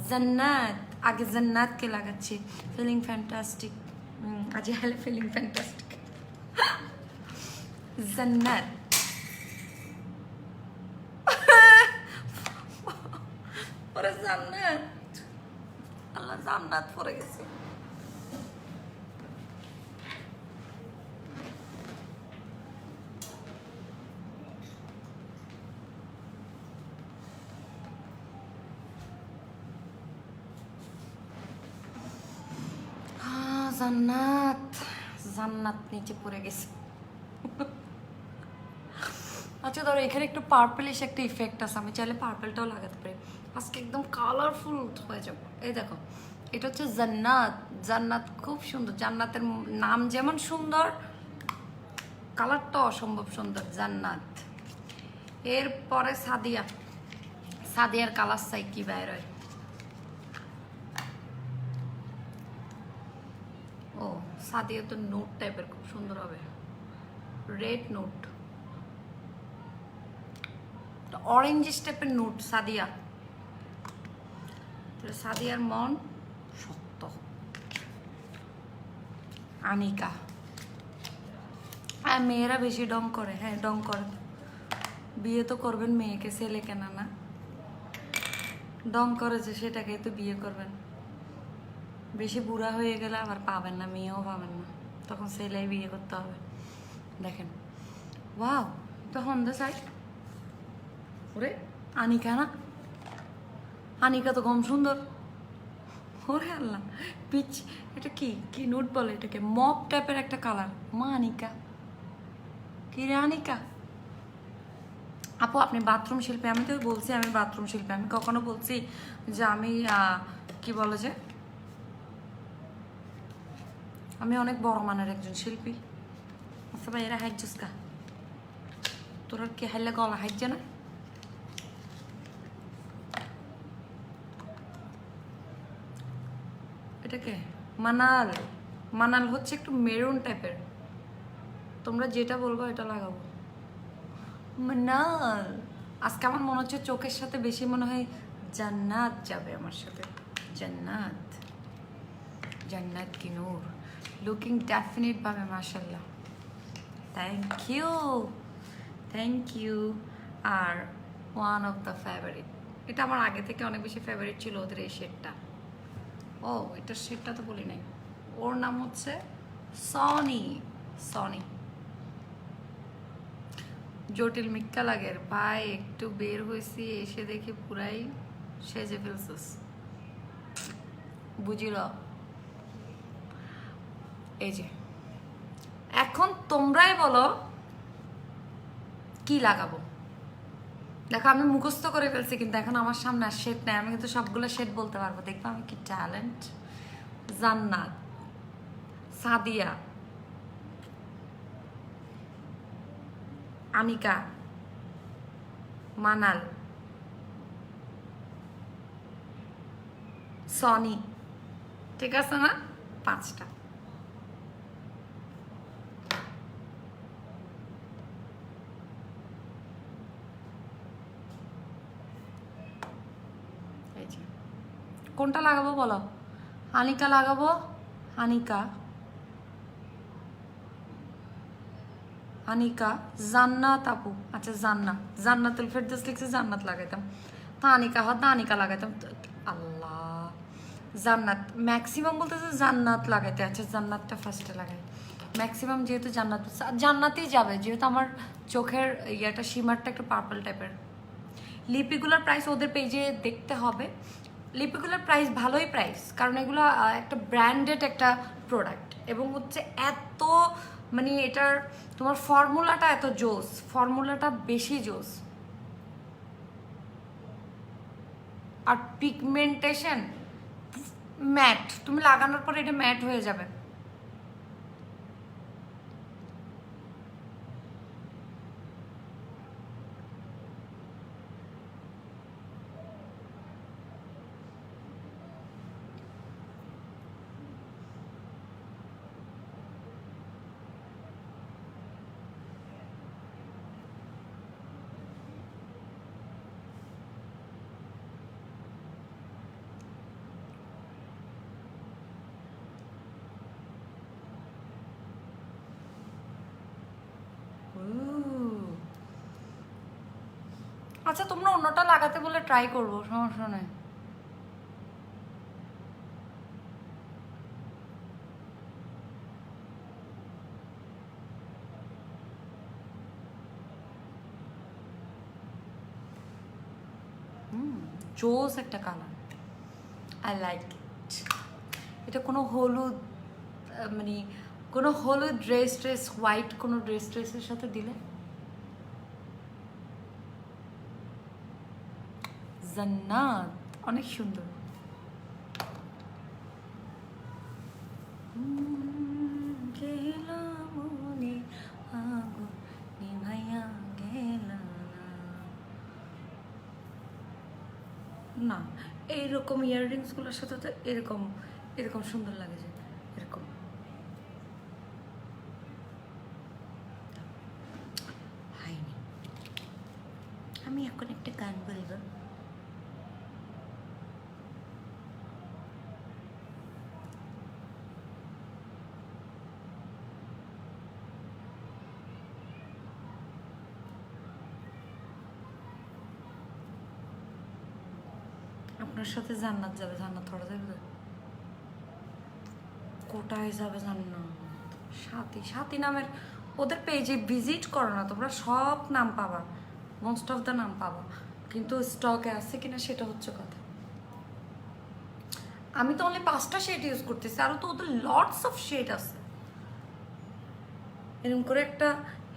A: জান্নাত, আগে জান্নাতকে লাগাচ্ছি। ফিলিং ফ্যান্টাস্টিক, আজ হ্যালে ফিলিং ফ্যান্টাস্টিক। জান্নাত। পরে জান্নাত, আল্লাহ জান্নাত পরে গেছে। জান্নাত, জান্নাত নিচে পড়ে গেছে। আচ্ছা ধরো এখানে একটু পার্পলিশ একটা ইফেক্ট আছে, আমি চাইলে পার্পলটাও লাগাতে পারি। আজকে একদম কালারফুল হয়ে যাবো। এই দেখো, এটা হচ্ছে জান্নাত। জান্নাত খুব সুন্দর, জান্নাতের নাম যেমন সুন্দর, কালারটা অসম্ভব সুন্দর, জান্নাত। এরপরে সাদিয়া, সাদিয়ার কালার চাই কি বাইর হয়। ও সাদিয়া তো নোট টাইপের, খুব সুন্দর হবে, রেড নোট, অরেঞ্জ টাইপের নোট সাদিয়া। সাদিয়ার মন শক্ত। আনিকা, আর মেয়েরা বেশি ডং করে। হ্যাঁ ডং করে, বিয়ে তো করবেন মেয়েকে, ছেলে কেনা না। ডং করেছে সেটাকেই তো বিয়ে করবেন। বেশি বুড়া হয়ে গেলে আবার পাবেন না, মেয়েও পাবেন না, তখন ছেলেই বিয়ে করতে হবে। দেখেন ওয়াও, তো হন্দে সাইড। ওরে আনিকা না, আনিকা তো কম সুন্দর। ওরে আল্লাহ, পিচ, এটা কি কি নোট বলে এটাকে, মপ টাইপের একটা কালার। মা আনিকা, কি রে আনিকা? আপু আপনি বাথরুম শিল্পী? আমি তো বলছি আমি বাথরুম শিল্পী। আমি কখনো বলছি যে আমি কি বলে যে আমি অনেক বড় মানের একজন শিল্পী? আচ্ছা ভাই, এরা হাইজস কা, তোর কি হাইলে গলা হাইজে না? এটাকে মানাল, মানাল হচ্ছে একটু মেরুন টাইপের, তোমরা যেটা বলবো এটা লাগাবো। মানাল, আজকে আমার মনে হচ্ছে চোখের সাথে বেশি মনে হয় জান্নাত যাবে আমার সাথে। জান্নাত, জান্নাত কি নূর, লুকিং ডেফিনেট ভাবে মাশাল্লাহ। Thank you, thank you. আর ওয়ান অফ দ্য ফেভারিট, এটা আমার আগে থেকে অনেক বেশি ফেভারিট ছিল ওদের এই শেডটা। ও এটার শেডটা তো বলি নাই, ওর নাম হচ্ছে সনি। সনি জটিল মিক্কা লাগের ভাই, একটু বের হয়েছি, এসে দেখি পুরাই সেজে ফেলছিস, বুঝিল? এই যে এখন তোমরাই বলো কি লাগাবো। দেখো আমি মুখস্থ করে ফেলছি, কিন্তু এখন আমার সামনে আর শেড নেই, আমি কিন্তু সবগুলো শেড বলতে পারবো। দেখবো আমি কি ট্যালেন্ট। জান্নাত, সাদিয়া, আনিকা, মানাল, সনি, ঠিক আছে না? 5টা। কোনটা লাগাবো বলো? আনিকা লাগাবো, আনিকা, আনিকা, জান্নাত আপু। আচ্ছা জান্নাত, জান্নাতুল ফেরদৌস লিখছে, জান্নাত লাগাইতাম। তা আনিকা হত না, আনিকা লাগাইতাম। আল্লাহ, জান্নাত ম্যাক্সিমাম বলতেছে জান্নাত লাগাইতে। আচ্ছা জান্নাতটা ফার্স্টে লাগাই, ম্যাক্সিমাম যেহেতু জান্নাত, জান্নাতেই যাবে, যেহেতু আমার চোখের ইয়েটা শিমারটা একটু পার্পল টাইপের। লিপিগুলোর প্রাইস ওদের পেজে দেখতে হবে। লিপিগুলোর প্রাইস ভালোই প্রাইস, কারণ এগুলো একটা ব্র্যান্ডেড একটা প্রোডাক্ট, এবং হচ্ছে এত মানে এটার তোমার ফর্মুলাটা এত জোস, ফর্মুলাটা বেশি জোস। আর পিগমেন্টেশন ম্যাট, তুমি লাগানোর পর এটা ম্যাট হয়ে যাবে। আচ্ছা তোমরা অন্যটা লাগাতে বলে ট্রাই করবো, সমস্যা নেই। জোস একটা কালার, আই লাইক ইট। এটা কোনো হলুদ মানে কোনো হলুদ ড্রেস হোয়াইট কোনো ড্রেসের সাথে দিলে জান্নাত, অনেক সুন্দর। না এইরকম ইয়াররিংসগুলোর সাথে তো এরকম এরকম সুন্দর লাগে, যে এরকম। হয়নি, আমি এখন একটা গান বলবো। আপনার সাথে জান্নাত যাবে, জান্নাত থোড়া যাবে, কোটায় যাবে জান্নাত। সাথী, সাথী নামের ওদের পেজে ভিজিট করো না তোমরা, সব নাম পাবা, মোস্ট অফ দ্য নাম পাবা, কিন্তু স্টকে আছে কিনা সেটা হচ্ছে কথা। আমি তো অনলি 5টা শেড ইউজ করতেছি, আরও তো ওদের লটস অফ শেড আছে। এরকম করে একটা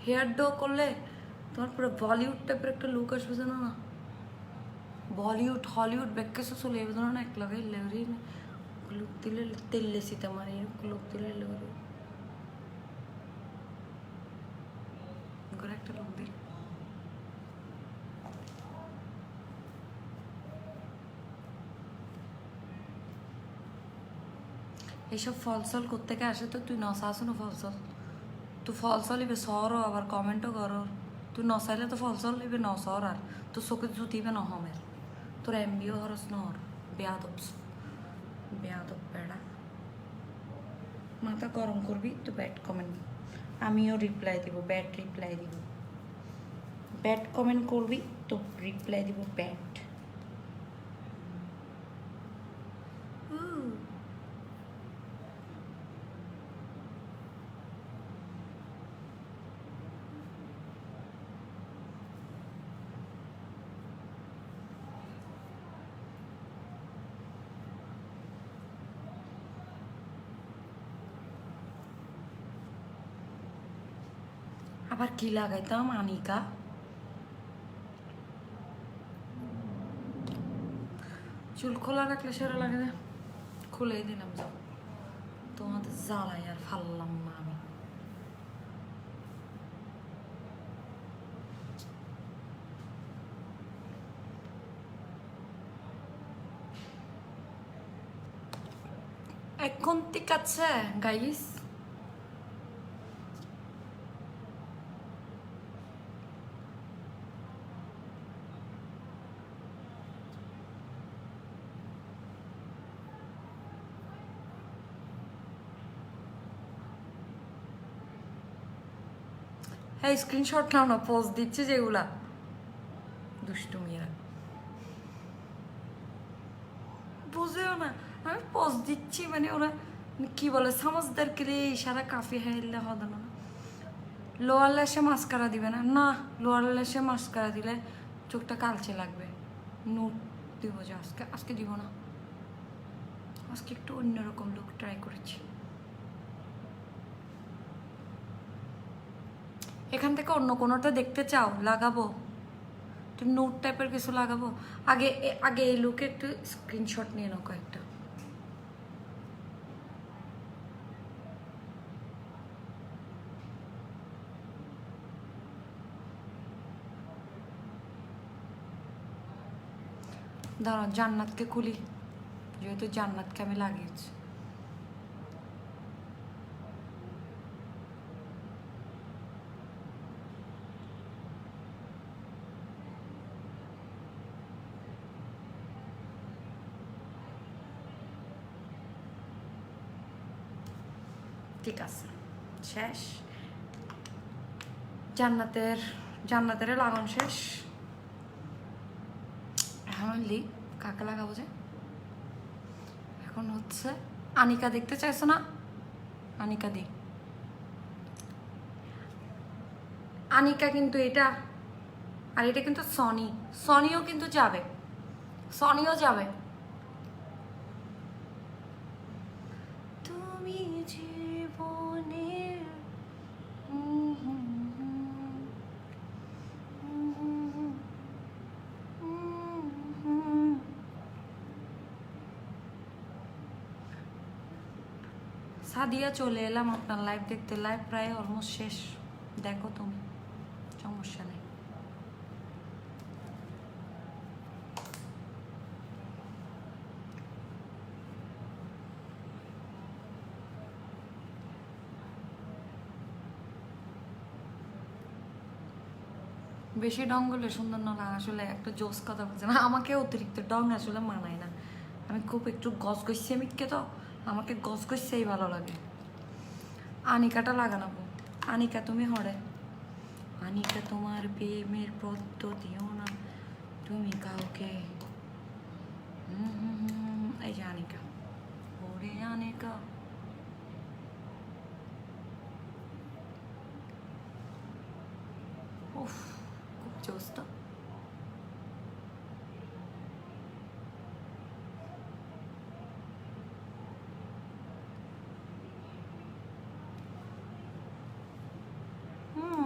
A: হেয়ার ডো করলে তোমার পুরো বলিউড টাইপের একটা লুক আসবে, জানো না? বলিউড হলিউড বেক্কেসো চলে যাবে, জানো না? এক লগে লেগরি লুক দিলে তেললে সীতা মারি, লুক দিলে লেগরি করে একটা লুক দিল। এইসব ফলসল কোত্থেকে আসে তো তুই নসা আসো না ফলসল, তুই ফলসল ইবে সরও আবার কমেন্টও করো, তুই নসাইলে তো ফলসল ইবে নসর, আর তোর চোখে জুতিবে নহমের, তোর এমবিও হরস নহর, বেয়াদব বেয়াদব বেড়া। মাথা গরম করবি তো ব্যাড কমেন্ট, আমিও রিপ্লাই দিব, ব্যাড রিপ্লাই দিব। ব্যাড কমেন্ট করবি তো রিপ্লাই দিব ব্যাড। আবার কি লাগাইতাম আনিকা, চুল খোলা রাখলে সেরা লাগে না, খুলেই দিলাম। যাও তোমাদের জ্বালাই আর ফাললাম না আমি। এখন ঠিক আছে গাইস, হ্যাঁ স্ক্রিনশট নাও না, পোস্ট দিচ্ছে যেগুলা দুষ্টু মেয়েরা, বুঝেও না আমি পোস্ট দিচ্ছি, মানে ওরা কি বলে সমাজদার কে ইশারা কাফি হ্যাঁ হদ না। লোয়ার ল্যাশে মাস্কারা দিবে না, না লোয়ার ল্যাশে মাস্কারা দিলে চোখটা কালচে লাগবে। নোট দিব যে আজকে, আজকে দিব না, আজকে একটু অন্যরকম লুক ট্রাই করেছি। এখান থেকে অন্য কোনোটা দেখতে চাও লাগাবো, একটু নোট টাইপের কিছু লাগাবো। আগে আগে এই লুকে একটু স্ক্রিনশট নিয়ে নাও কয়েকটা। দাঁড়াও জান্নাতকে খুলি, যেহেতু জান্নাতকে আমি লাগিয়েছি। ঠিক আছে শেষ, জান্নাতের লাগানো শেষ। ফ্যামিলি কাকে লাগাবো যে এখন হচ্ছে আনিকা দেখতে চাইছো না আনিকা দি আনিকা কিন্তু এটা আর এটা কিন্তু সনিও কিন্তু যাবে সনিও যাবে তুমি জীবনের সাদিয়া চলে এলাম আপনার লাইভ দেখতে লাইভ প্রায় অলমোস্ট শেষ দেখো তুমি সমস্যা নেই বেশি ডং হলে সুন্দর না আসলে একটা জোস কথা বলছে না আমাকে অতিরিক্ত ডং আসলে মানায় না আমি খুব একটু গস গসছি আমিকে তো আমাকে গস গসছেই ভালো লাগে আনিকাটা লাগানো আনিকা তুমি হরে আনিকা তোমার প্রেমের পদ্ধতিও না তুমি কাউকে এই যে আনিকা ওরে আনিকা উফ খুব জোস তো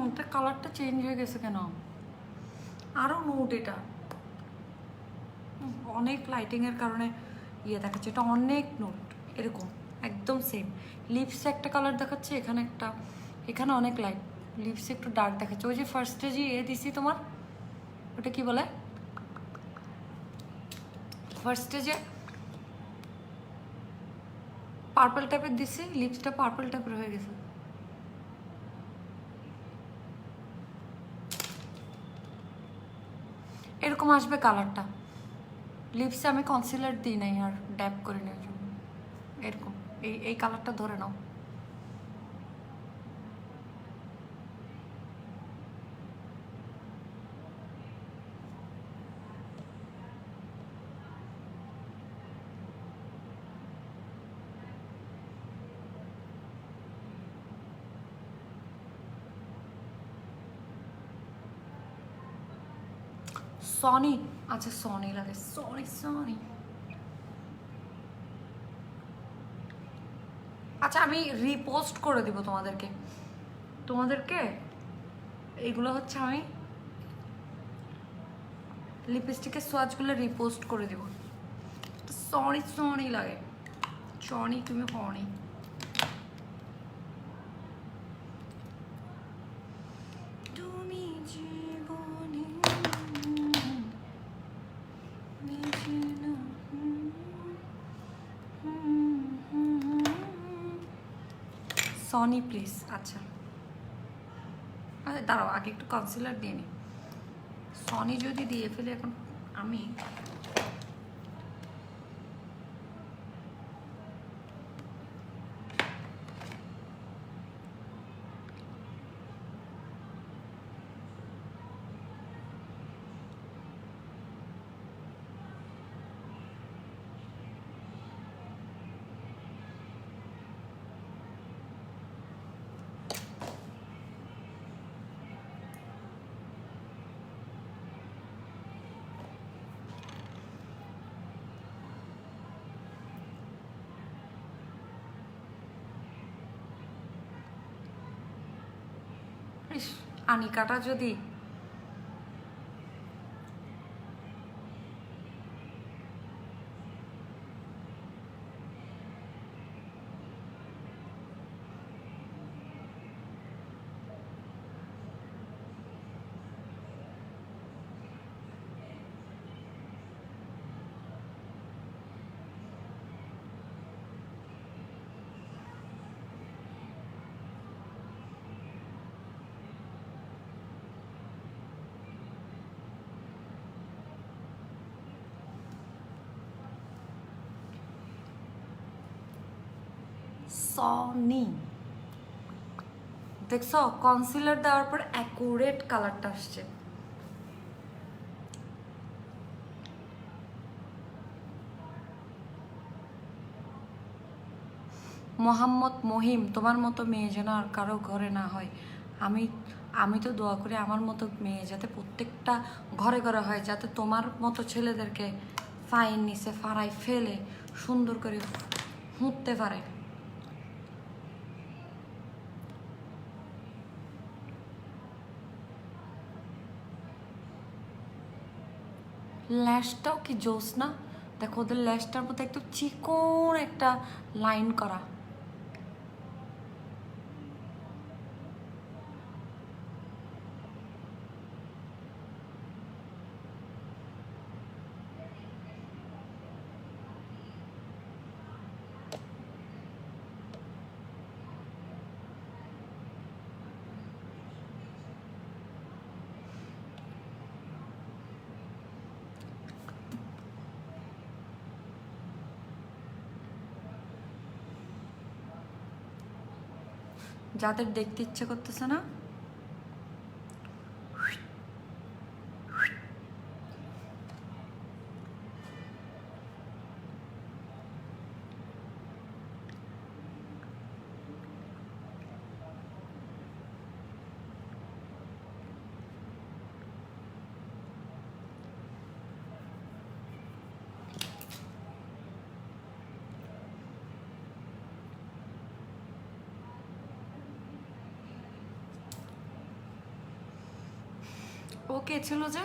A: এটা কালারটা চেঞ্জ হয়ে গেছে কেন আরো নোট এটা অনেক লাইটিংয়ের কারণে ইয়ে দেখাচ্ছে এটা অনেক নোট এরকম একদম সেম লিপসে একটা কালার দেখাচ্ছে এখানে একটা এখানে অনেক লাইট লিপসে একটু ডার্ক দেখাচ্ছে ওই যে ফার্স্টে যে দিছি তোমার ওটা কি বলে ফার্স্টে যে পার্পল টাইপের দিছি লিপসটা পার্পল টাইপের হয়ে গেছে এরকম আসবে কালারটা লিপসে আমি কনসিলার দিই নাই আর ড্যাপ করে নেওয়ার জন্য এরকম এই কালারটা ধরে নাও সনি আচ্ছা সনি লাগে সনি আচ্ছা আমি রিপোস্ট করে দিব তোমাদেরকে এইগুলো হচ্ছে আমি লিপস্টিকের সোয়াচগুলো রিপোস্ট করে দিব সনি লাগে সনি তুমি হনি সনি প্লিজ আচ্ছা আরে দাঁড়াও আগে একটু কনসিলার দিয়ে নি সনি যদি দিয়ে ফেলে এখন আমি আনিকাটা যদি সনি দেখছো কনসিলার দেওয়ার পর অ্যাকুরেট কালারটা আসছে মোহাম্মদ মহিম, তোমার মতো মেয়ে যেন আর কারো ঘরে না হয়। আমি আমি তো দোয়া করি আমার মতো মেয়ে যাতে প্রত্যেকটা ঘরে ঘরে হয়, যাতে তোমার মতো ছেলেদেরকে ফাইন নিচে ফাড়াই ফেলে সুন্দর করে হুঁততে পারে। ল্যাশটাও কি জোস না? দেখো ওদের ল্যাশটার মধ্যে একটু চিকন একটা লাইন করা। যাদের দেখতে ইচ্ছে করতেছে না, ও কে ছিল যে?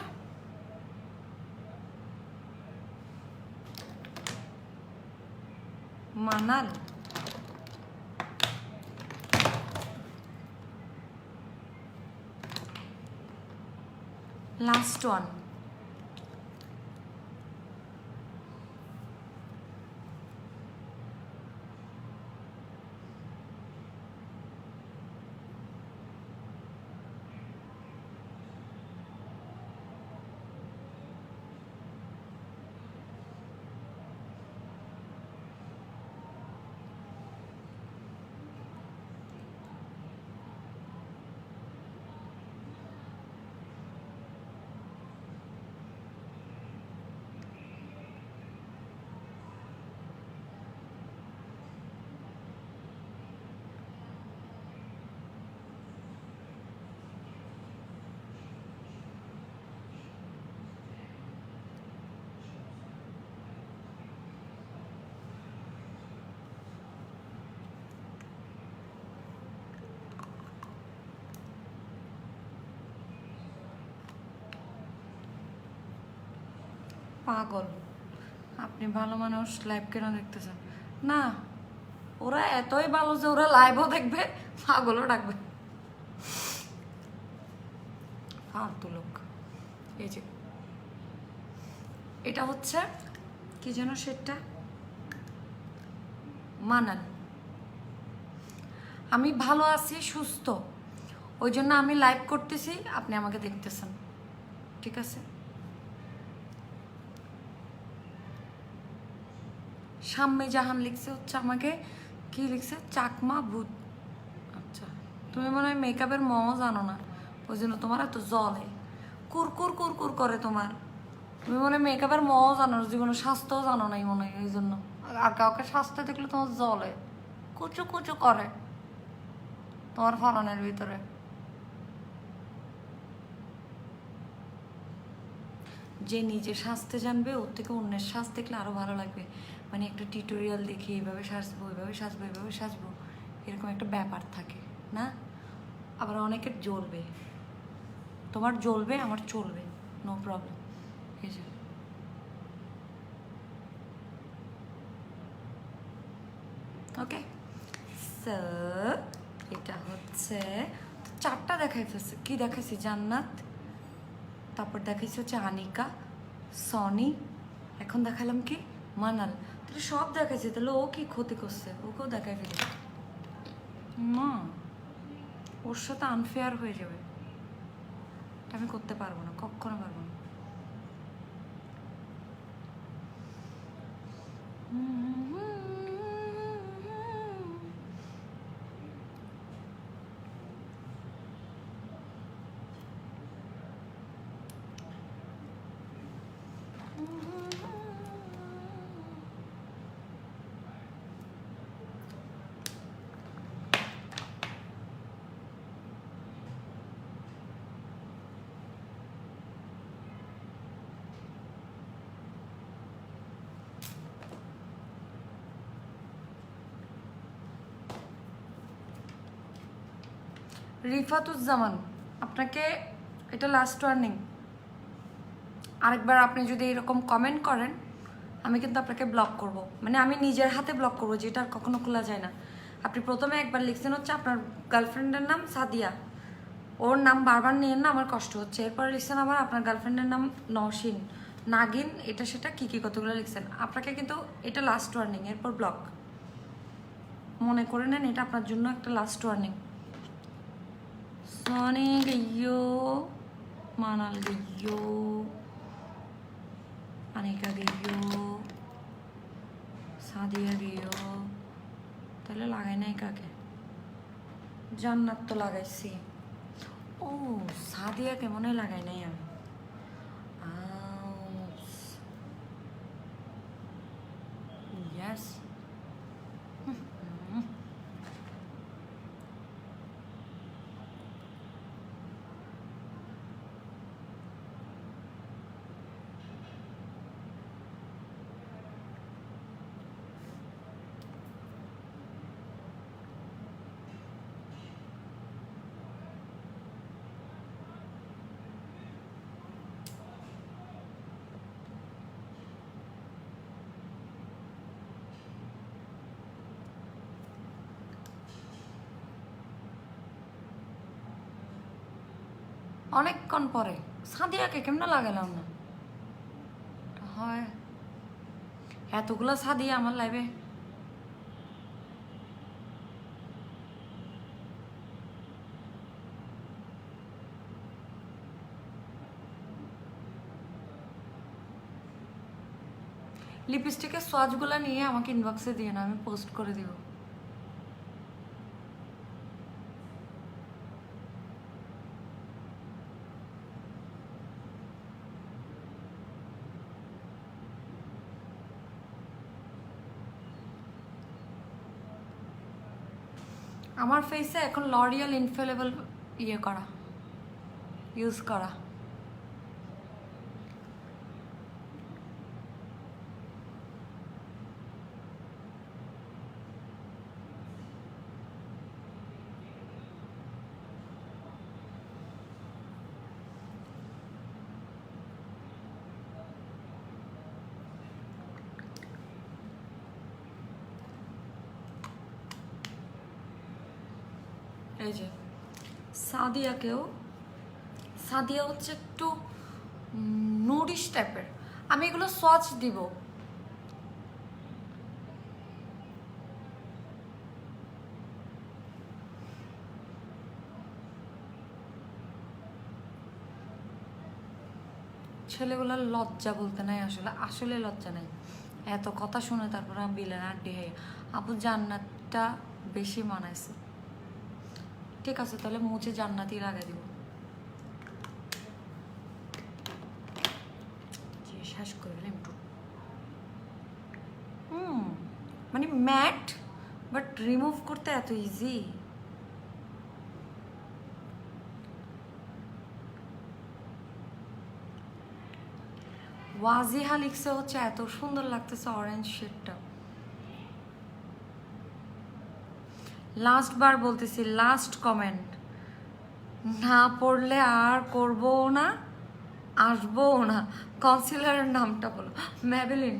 A: মানাল? Last one. পাগল আপনি, ভালো মানুষ লাইভ কেন দেখতেছেন না? ওরা এতই ভালো যে ওরা লাইভও দেখবে, পাগলও ডাকবে। ফালতু লোক। এই যে এটা হচ্ছে কি যেন সেটা, মানান। আমি ভালো আছি, সুস্থ, ওই জন্য আমি লাইভ করতেছি, আপনি আমাকে দেখতেছেন, ঠিক আছে? শাম্মী জাহান লিখছে হচ্ছে আমাকে, কি লিখছে, চাকমা ভূত। আচ্ছা, তুমি মনে হয় মেকআপের মও জানো না, ওই জন্য তোমার এত জলে কুরকুর কুরকুর করে তোমার। তুমি মনে হয় মেকআপের মও জানো না, জীবনে স্বাস্থ্যও জানো নাই মনে হয়, ওই জন্য আর কাউকে স্বাস্থ্য দেখলে তোমার জলে কুচু কুচু করে তোমার ফলনের ভিতরে। যে নিজে সাজতে জানবে ওর থেকে অন্যের সাজ দেখলে আরও ভালো লাগবে। মানে একটা টিউটোরিয়াল দেখে এইভাবে সাজবো, এইভাবে সাজবো, এইভাবে সাজবো, এরকম একটা ব্যাপার থাকে না? আবার অনেকের জ্বলবে, তোমার জ্বলবে, আমার চলবে, নো প্রবলেম। এই যে ওকে, সো এটা হচ্ছে চারটা দেখাইতেছে। কি দেখাইছি? জান্নাত, তারপর দেখাইছি হচ্ছে আনিকা, সনি, এখন দেখালাম কি মানাল। তাহলে সব দেখাইছে, তাহলে ও কি ক্ষতি করছে? ওকেও দেখাই ফেলি না, ওর সাথে আনফেয়ার হয়ে যাবে, এটা আমি করতে পারবো না, কখনো পারবো না। রিফাতুজ্জামান, আপনাকে এটা লাস্ট ওয়ার্নিং। আরেকবার আপনি যদি এরকম কমেন্ট করেন আমি কিন্তু আপনাকে ব্লক করব, মানে আমি নিজের হাতে ব্লক করবো, যেটা আর কখনো খোলা যায় না। আপনি প্রথমে একবার লিখছেন হচ্ছে আপনার গার্লফ্রেন্ডের নাম সাদিয়া, ওর নাম বারবার নিয়ে না আমার কষ্ট হচ্ছে। এরপরে লিখছেন আবার আপনার গার্লফ্রেন্ডের নাম নওশিন, নাগিন, এটা সেটা কী কী কতগুলো লিখছেন। আপনাকে কিন্তু এটা লাস্ট ওয়ার্নিং, এরপর ব্লক। মনে করে নেন এটা আপনার জন্য একটা লাস্ট ওয়ার্নিং। সনি গিयो, মানাল গিयो, আনিকা গিयो, সাদিয়া গিयो, তাহলে লাগাই নাই কাকে? জান্নাত তো লাগাইছি। ও সাদিয়াকে মনে হয় লাগাই নাই আমি। ইয়েস, অনেকক্ষণ পরে সাদিয়াকে কেমন লাগালাম না হয়? এতগুলো সাদিয়া আমার লাইভে। লিপস্টিকের সোয়াচগুলো নিয়ে আমাকে ইনবক্সে দিয়ে না, আমি পোস্ট করে দিব। আমার ফেসে এখন লরিয়াল ইনফেলেবল ইয়ে করা, ইউজ করা। এই যে সাদিয়াকেও, সাদিয়া হচ্ছে একটু নুডিশ টাইপের, আমি এগুলো সোয়াচ দিব। ছেলেগুলোর লজ্জা বলতে নাই, আসলে আসলে লজ্জা নাই। এত কথা শুনে তারপর আমি বিলেন আন্টি হে আপু জান্নাতটা বেশি মানাইছে। ঠিক আছে তাহলে মুছে জান্নাতই লাগাই দিব। শেষ করে গেলাম একটু। মানে ম্যাট বাট রিমুভ করতে এত ইজি। ওয়াজিহা লিখছে হচ্ছে এত সুন্দর লাগতেছে অরেঞ্জ শেডটা। লাস্ট বার বলতেছি, লাস্ট কমেন্ট না পড়লে আর করবো না, আসবো না। কনসিলারের নামটা বলো। ম্যাবেলিন।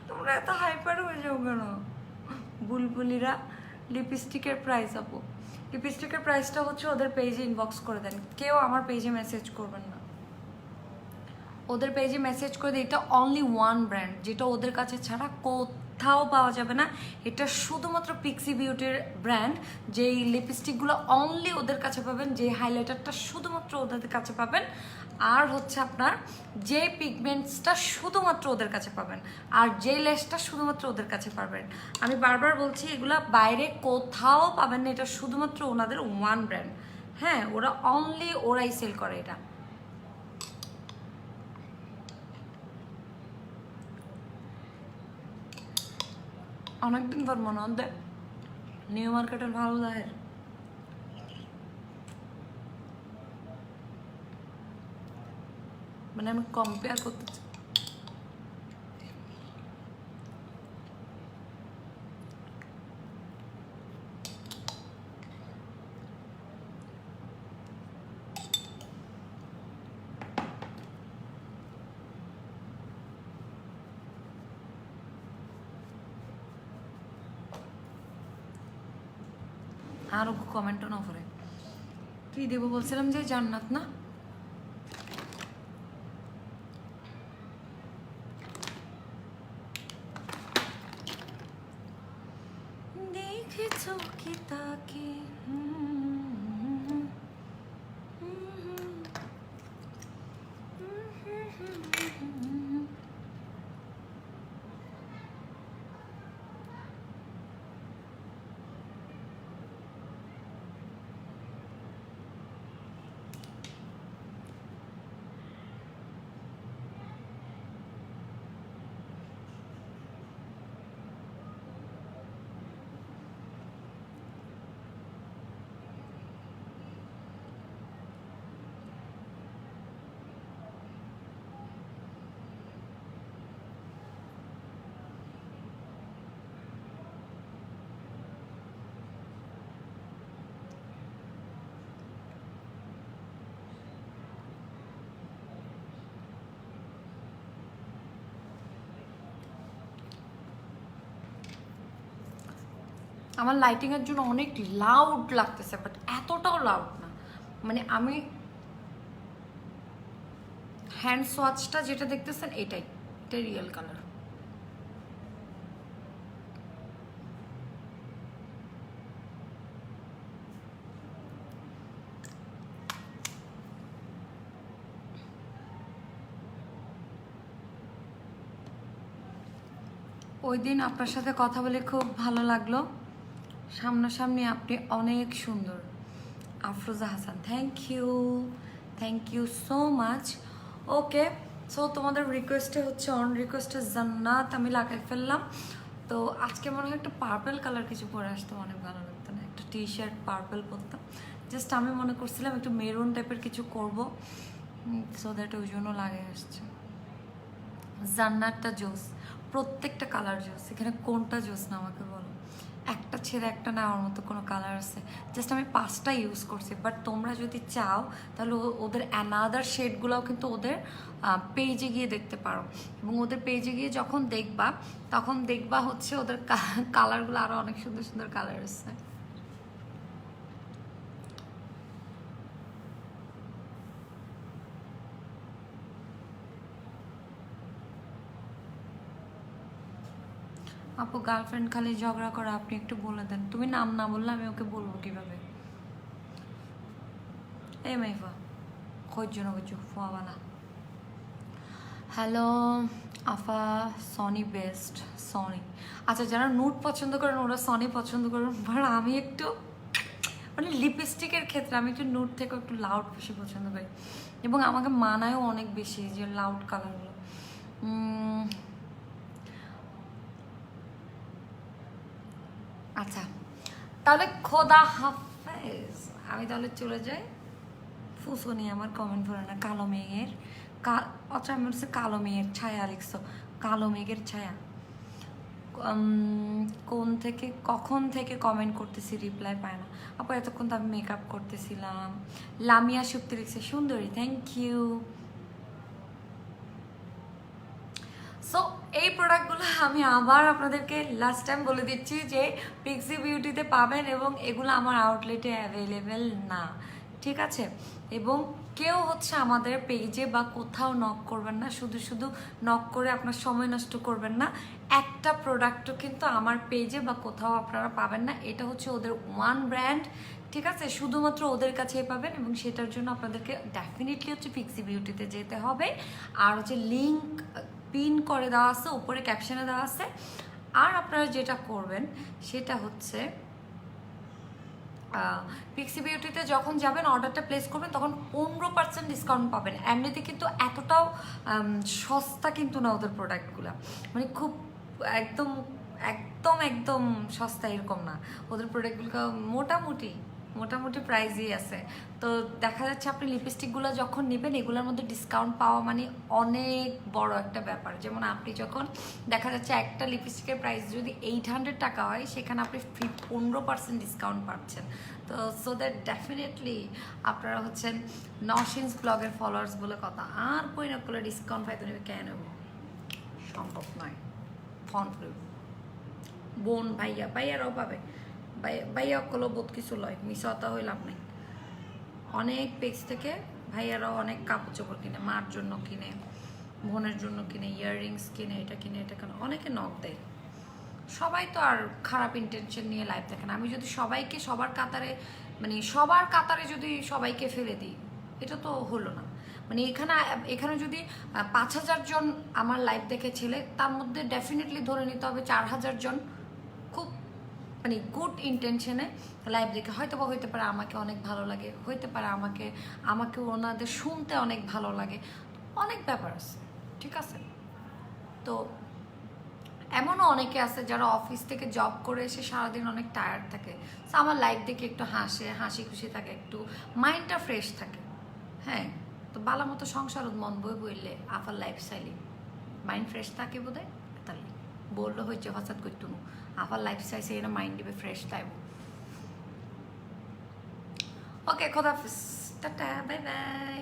A: তোমরা এত হাইপার হয়ে যাও কেন বুলবুলিরা? লিপস্টিকের প্রাইস আপু, লিপস্টিকের প্রাইসটা হচ্ছে ওদের পেজে ইনবক্স করে দেন, কেউ আমার পেজে মেসেজ করবেন না। ওদের পেজে মেসেজ করে দিই, এটা অনলি ওয়ান ব্র্যান্ড যেটা ওদের কাছে ছাড়া কোথাও পাওয়া যাবে না। এটা শুধুমাত্র পিক্সি বিউটির ব্র্যান্ড, যেই লিপস্টিকগুলো অনলি ওদের কাছে পাবেন, যে হাইলাইটারটা শুধুমাত্র ওদের কাছে পাবেন, আর হচ্ছে আপনার যে পিগমেন্টসটা শুধুমাত্র ওদের কাছে পাবেন, আর যে লেসটা শুধুমাত্র ওদের কাছে পাবেন। আমি বারবার বলছি এগুলা বাইরে কোথাও পাবেন না, এটা শুধুমাত্র ওনাদের ওয়ান ব্র্যান্ড। হ্যাঁ, ওরা অনলি ওরাই সেল করে এটা। অনেকদিন পর মনে হচ্ছে নিউ মার্কেটের ভালো দায়ের, মানে আমি কম্পেয়ার করতে চাই। আর ওকে কমেন্টও না করে কি দেবো বলছিলাম যে জান্নাত না দেখেছো কি তাকে আমার লাইটিংয়ের জন্য অনেক লাউড লাগতেছে বাট এতটাও লাউড না মানে আমি হ্যান্ড সোয়াচটা যেটা দেখতেছেন এটাই রিয়েল কালার ওই দিন আপনার সাথে কথা বলে খুব ভালো লাগলো সামনাসামনি আপনি অনেক সুন্দর Afroza Hasan thank you so much okay so তোমাদের রিকোয়েস্টে হচ্ছে অন রিকোয়েস্টে জান্নাত আমি লাগাই ফেললাম তো আজকে মনে হয় একটা পার্পল কালার কিছু পরে আসতো অনেক ভালো লাগতো না একটা টি শার্ট পার্পল পরতাম জাস্ট আমি মনে করছিলাম একটু মেরুন টাইপের কিছু করব সো দ্যাট ওই জন্য লাগিয়ে আসছে জান্নাতটা জোস প্রত্যেকটা কালার জোস এখানে কোনটা জোস না আমাকে বলো একটা ছেড়ে একটা নেওয়ার মতো কোনো কালার আছে জাস্ট আমি 5টা ইউজ করছি বাট তোমরা যদি চাও তাহলে ওদের অ্যানাদার শেডগুলোও কিন্তু ওদের পেজে গিয়ে দেখতে পারো এবং ওদের পেজে গিয়ে যখন দেখবা তখন দেখবা হচ্ছে ওদের কালারগুলো আরও অনেক সুন্দর সুন্দর কালার আছে আপু গার্লফ্রেন্ড খালি ঝগড়া করে আপনি একটু বলে দেন তুমি নাম না বললে আমি ওকে বলবো কিভাবে এই মাইফা খোঁজো ফোয়াবালা হ্যালো আফা সনি বেস্ট সনি আচ্ছা যারা নুট পছন্দ করেন ওরা সনি পছন্দ করেন বাট আমি একটু মানে লিপস্টিকের ক্ষেত্রে আমি একটু নুট থেকে একটু লাউড বেশি পছন্দ করি এবং আমাকে মানায়ও অনেক বেশি যে লাউড কালারগুলো আচ্ছা তাহলে খোদা হাফেজ আমি তাহলে চলে যাই ফুসনি আমার কমেন্ট করে না কালো মেঘের আচ্ছা আমি হচ্ছে কালো মেঘের ছায়া লিখছো কালো মেঘের ছায়া কখন থেকে কমেন্ট করতেছি রিপ্লাই পায় না আপু এতক্ষণ তো আমি মেকআপ করতেছিলাম লামিয়া সুপ্তি লিখছে সুন্দরী থ্যাংক ইউ সো এই প্রোডাক্টগুলো আমি আবার আপনাদেরকে লাস্ট টাইম বলে দিচ্ছি যে পিক্সি বিউটিতে পাবেন এবং এগুলো আমার আউটলেটে অ্যাভেলেবেল না ঠিক আছে এবং কেউ হচ্ছে আমাদের পেজে বা কোথাও নক করবেন না শুধু নক করে আপনার সময় নষ্ট করবেন না একটা প্রোডাক্টও কিন্তু আমার পেজে বা কোথাও আপনারা পাবেন না এটা হচ্ছে ওদের ওয়ান ব্র্যান্ড ঠিক আছে শুধুমাত্র ওদের কাছেই পাবেন এবং সেটার জন্য আপনাদেরকে ডেফিনেটলি হচ্ছে পিক্সি বিউটিতে যেতে হবে আর হচ্ছে লিঙ্ক পিন করে দেওয়া আছে উপরে ক্যাপশনে দেওয়া আছে আর আপনারা যেটা করবেন সেটা হচ্ছে পিক্সি বিউটিতে যখন যাবেন অর্ডারটা প্লেস করবেন তখন 15% ডিসকাউন্ট পাবেন এমনিতে কিন্তু এতটাও সস্তা কিন্তু না ওদের প্রোডাক্টগুলো মানে খুব একদম একদম একদম সস্তা এরকম না ওদের প্রোডাক্টগুলো মোটামুটি প্রাইসই আছে তো দেখা যাচ্ছে আপনি লিপস্টিকগুলো যখন নেবেন এগুলোর মধ্যে ডিসকাউন্ট পাওয়া মানে অনেক বড় একটা ব্যাপার যেমন আপনি যখন দেখা যাচ্ছে একটা লিপস্টিকের প্রাইস যদি 800 টাকা হয় সেখানে আপনি 15% ডিসকাউন্ট পাচ্ছেন তো সো দ্যাট ডেফিনেটলি আপনারা হচ্ছেন নশিন্স ব্লগের ফলোয়ার্স বলে কথা আর পরিণত করলে ডিসকাউন্ট পাইতে নেবে কেন নেব সম্ভব নয় ফোন করব বোন ভাইয়ারাও পাবে ভাইয়া অকলো বোধ কিছু লয়, মিশাতা হইলাম নাই। অনেক পেজ থেকে ভাইয়ারাও অনেক কাপড় চোপড় কিনে, মার জন্য কিনে, বোনের জন্য কিনে, ইয়াররিংস কিনে, এটা কিনে, এটা কিনে, অনেকে নখ দেয়। সবাই তো আর খারাপ ইন্টেনশন নিয়ে লাইভ দেখে না। আমি যদি সবাইকে সবার কাতারে, মানে সবার কাতারে যদি সবাইকে ফেলে দিই, এটা তো হলো না। মানে এখানে যদি 5,000 জন আমার লাইভ দেখেছিলে, তার মধ্যে ডেফিনেটলি ধরে নিতে হবে 4,000 জন খুব মানে গুড ইন্টেনশনে লাইভ দেখে হইতে পারে আমাকে অনেক ভালো লাগে, হইতে পারে আমাকে ওনাদের শুনতে অনেক ভালো লাগে, অনেক ব্যাপার আছে, ঠিক আছে? তো এমনও অনেকে আছে যারা অফিস থেকে জব করে এসে সারাদিন অনেক টায়ার্ড থাকে, তো আমার লাইফ দেখে একটু হাসি খুশি থাকে, একটু মাইন্ডটা ফ্রেশ থাকে। হ্যাঁ, তো বালা মতো সংসার মন বইলে আফার লাইফ স্টাইলে মাইন্ড ফ্রেশ থাকে বোধ হয়, তাহলে বললো হয়েছে হঠাৎ করতো না আফার লাইফ স্টাইল সে মাইন্ড দিবে ফ্রেশ টাইম। ওকে, খোদাফিজ, টাটা, বাই বাই।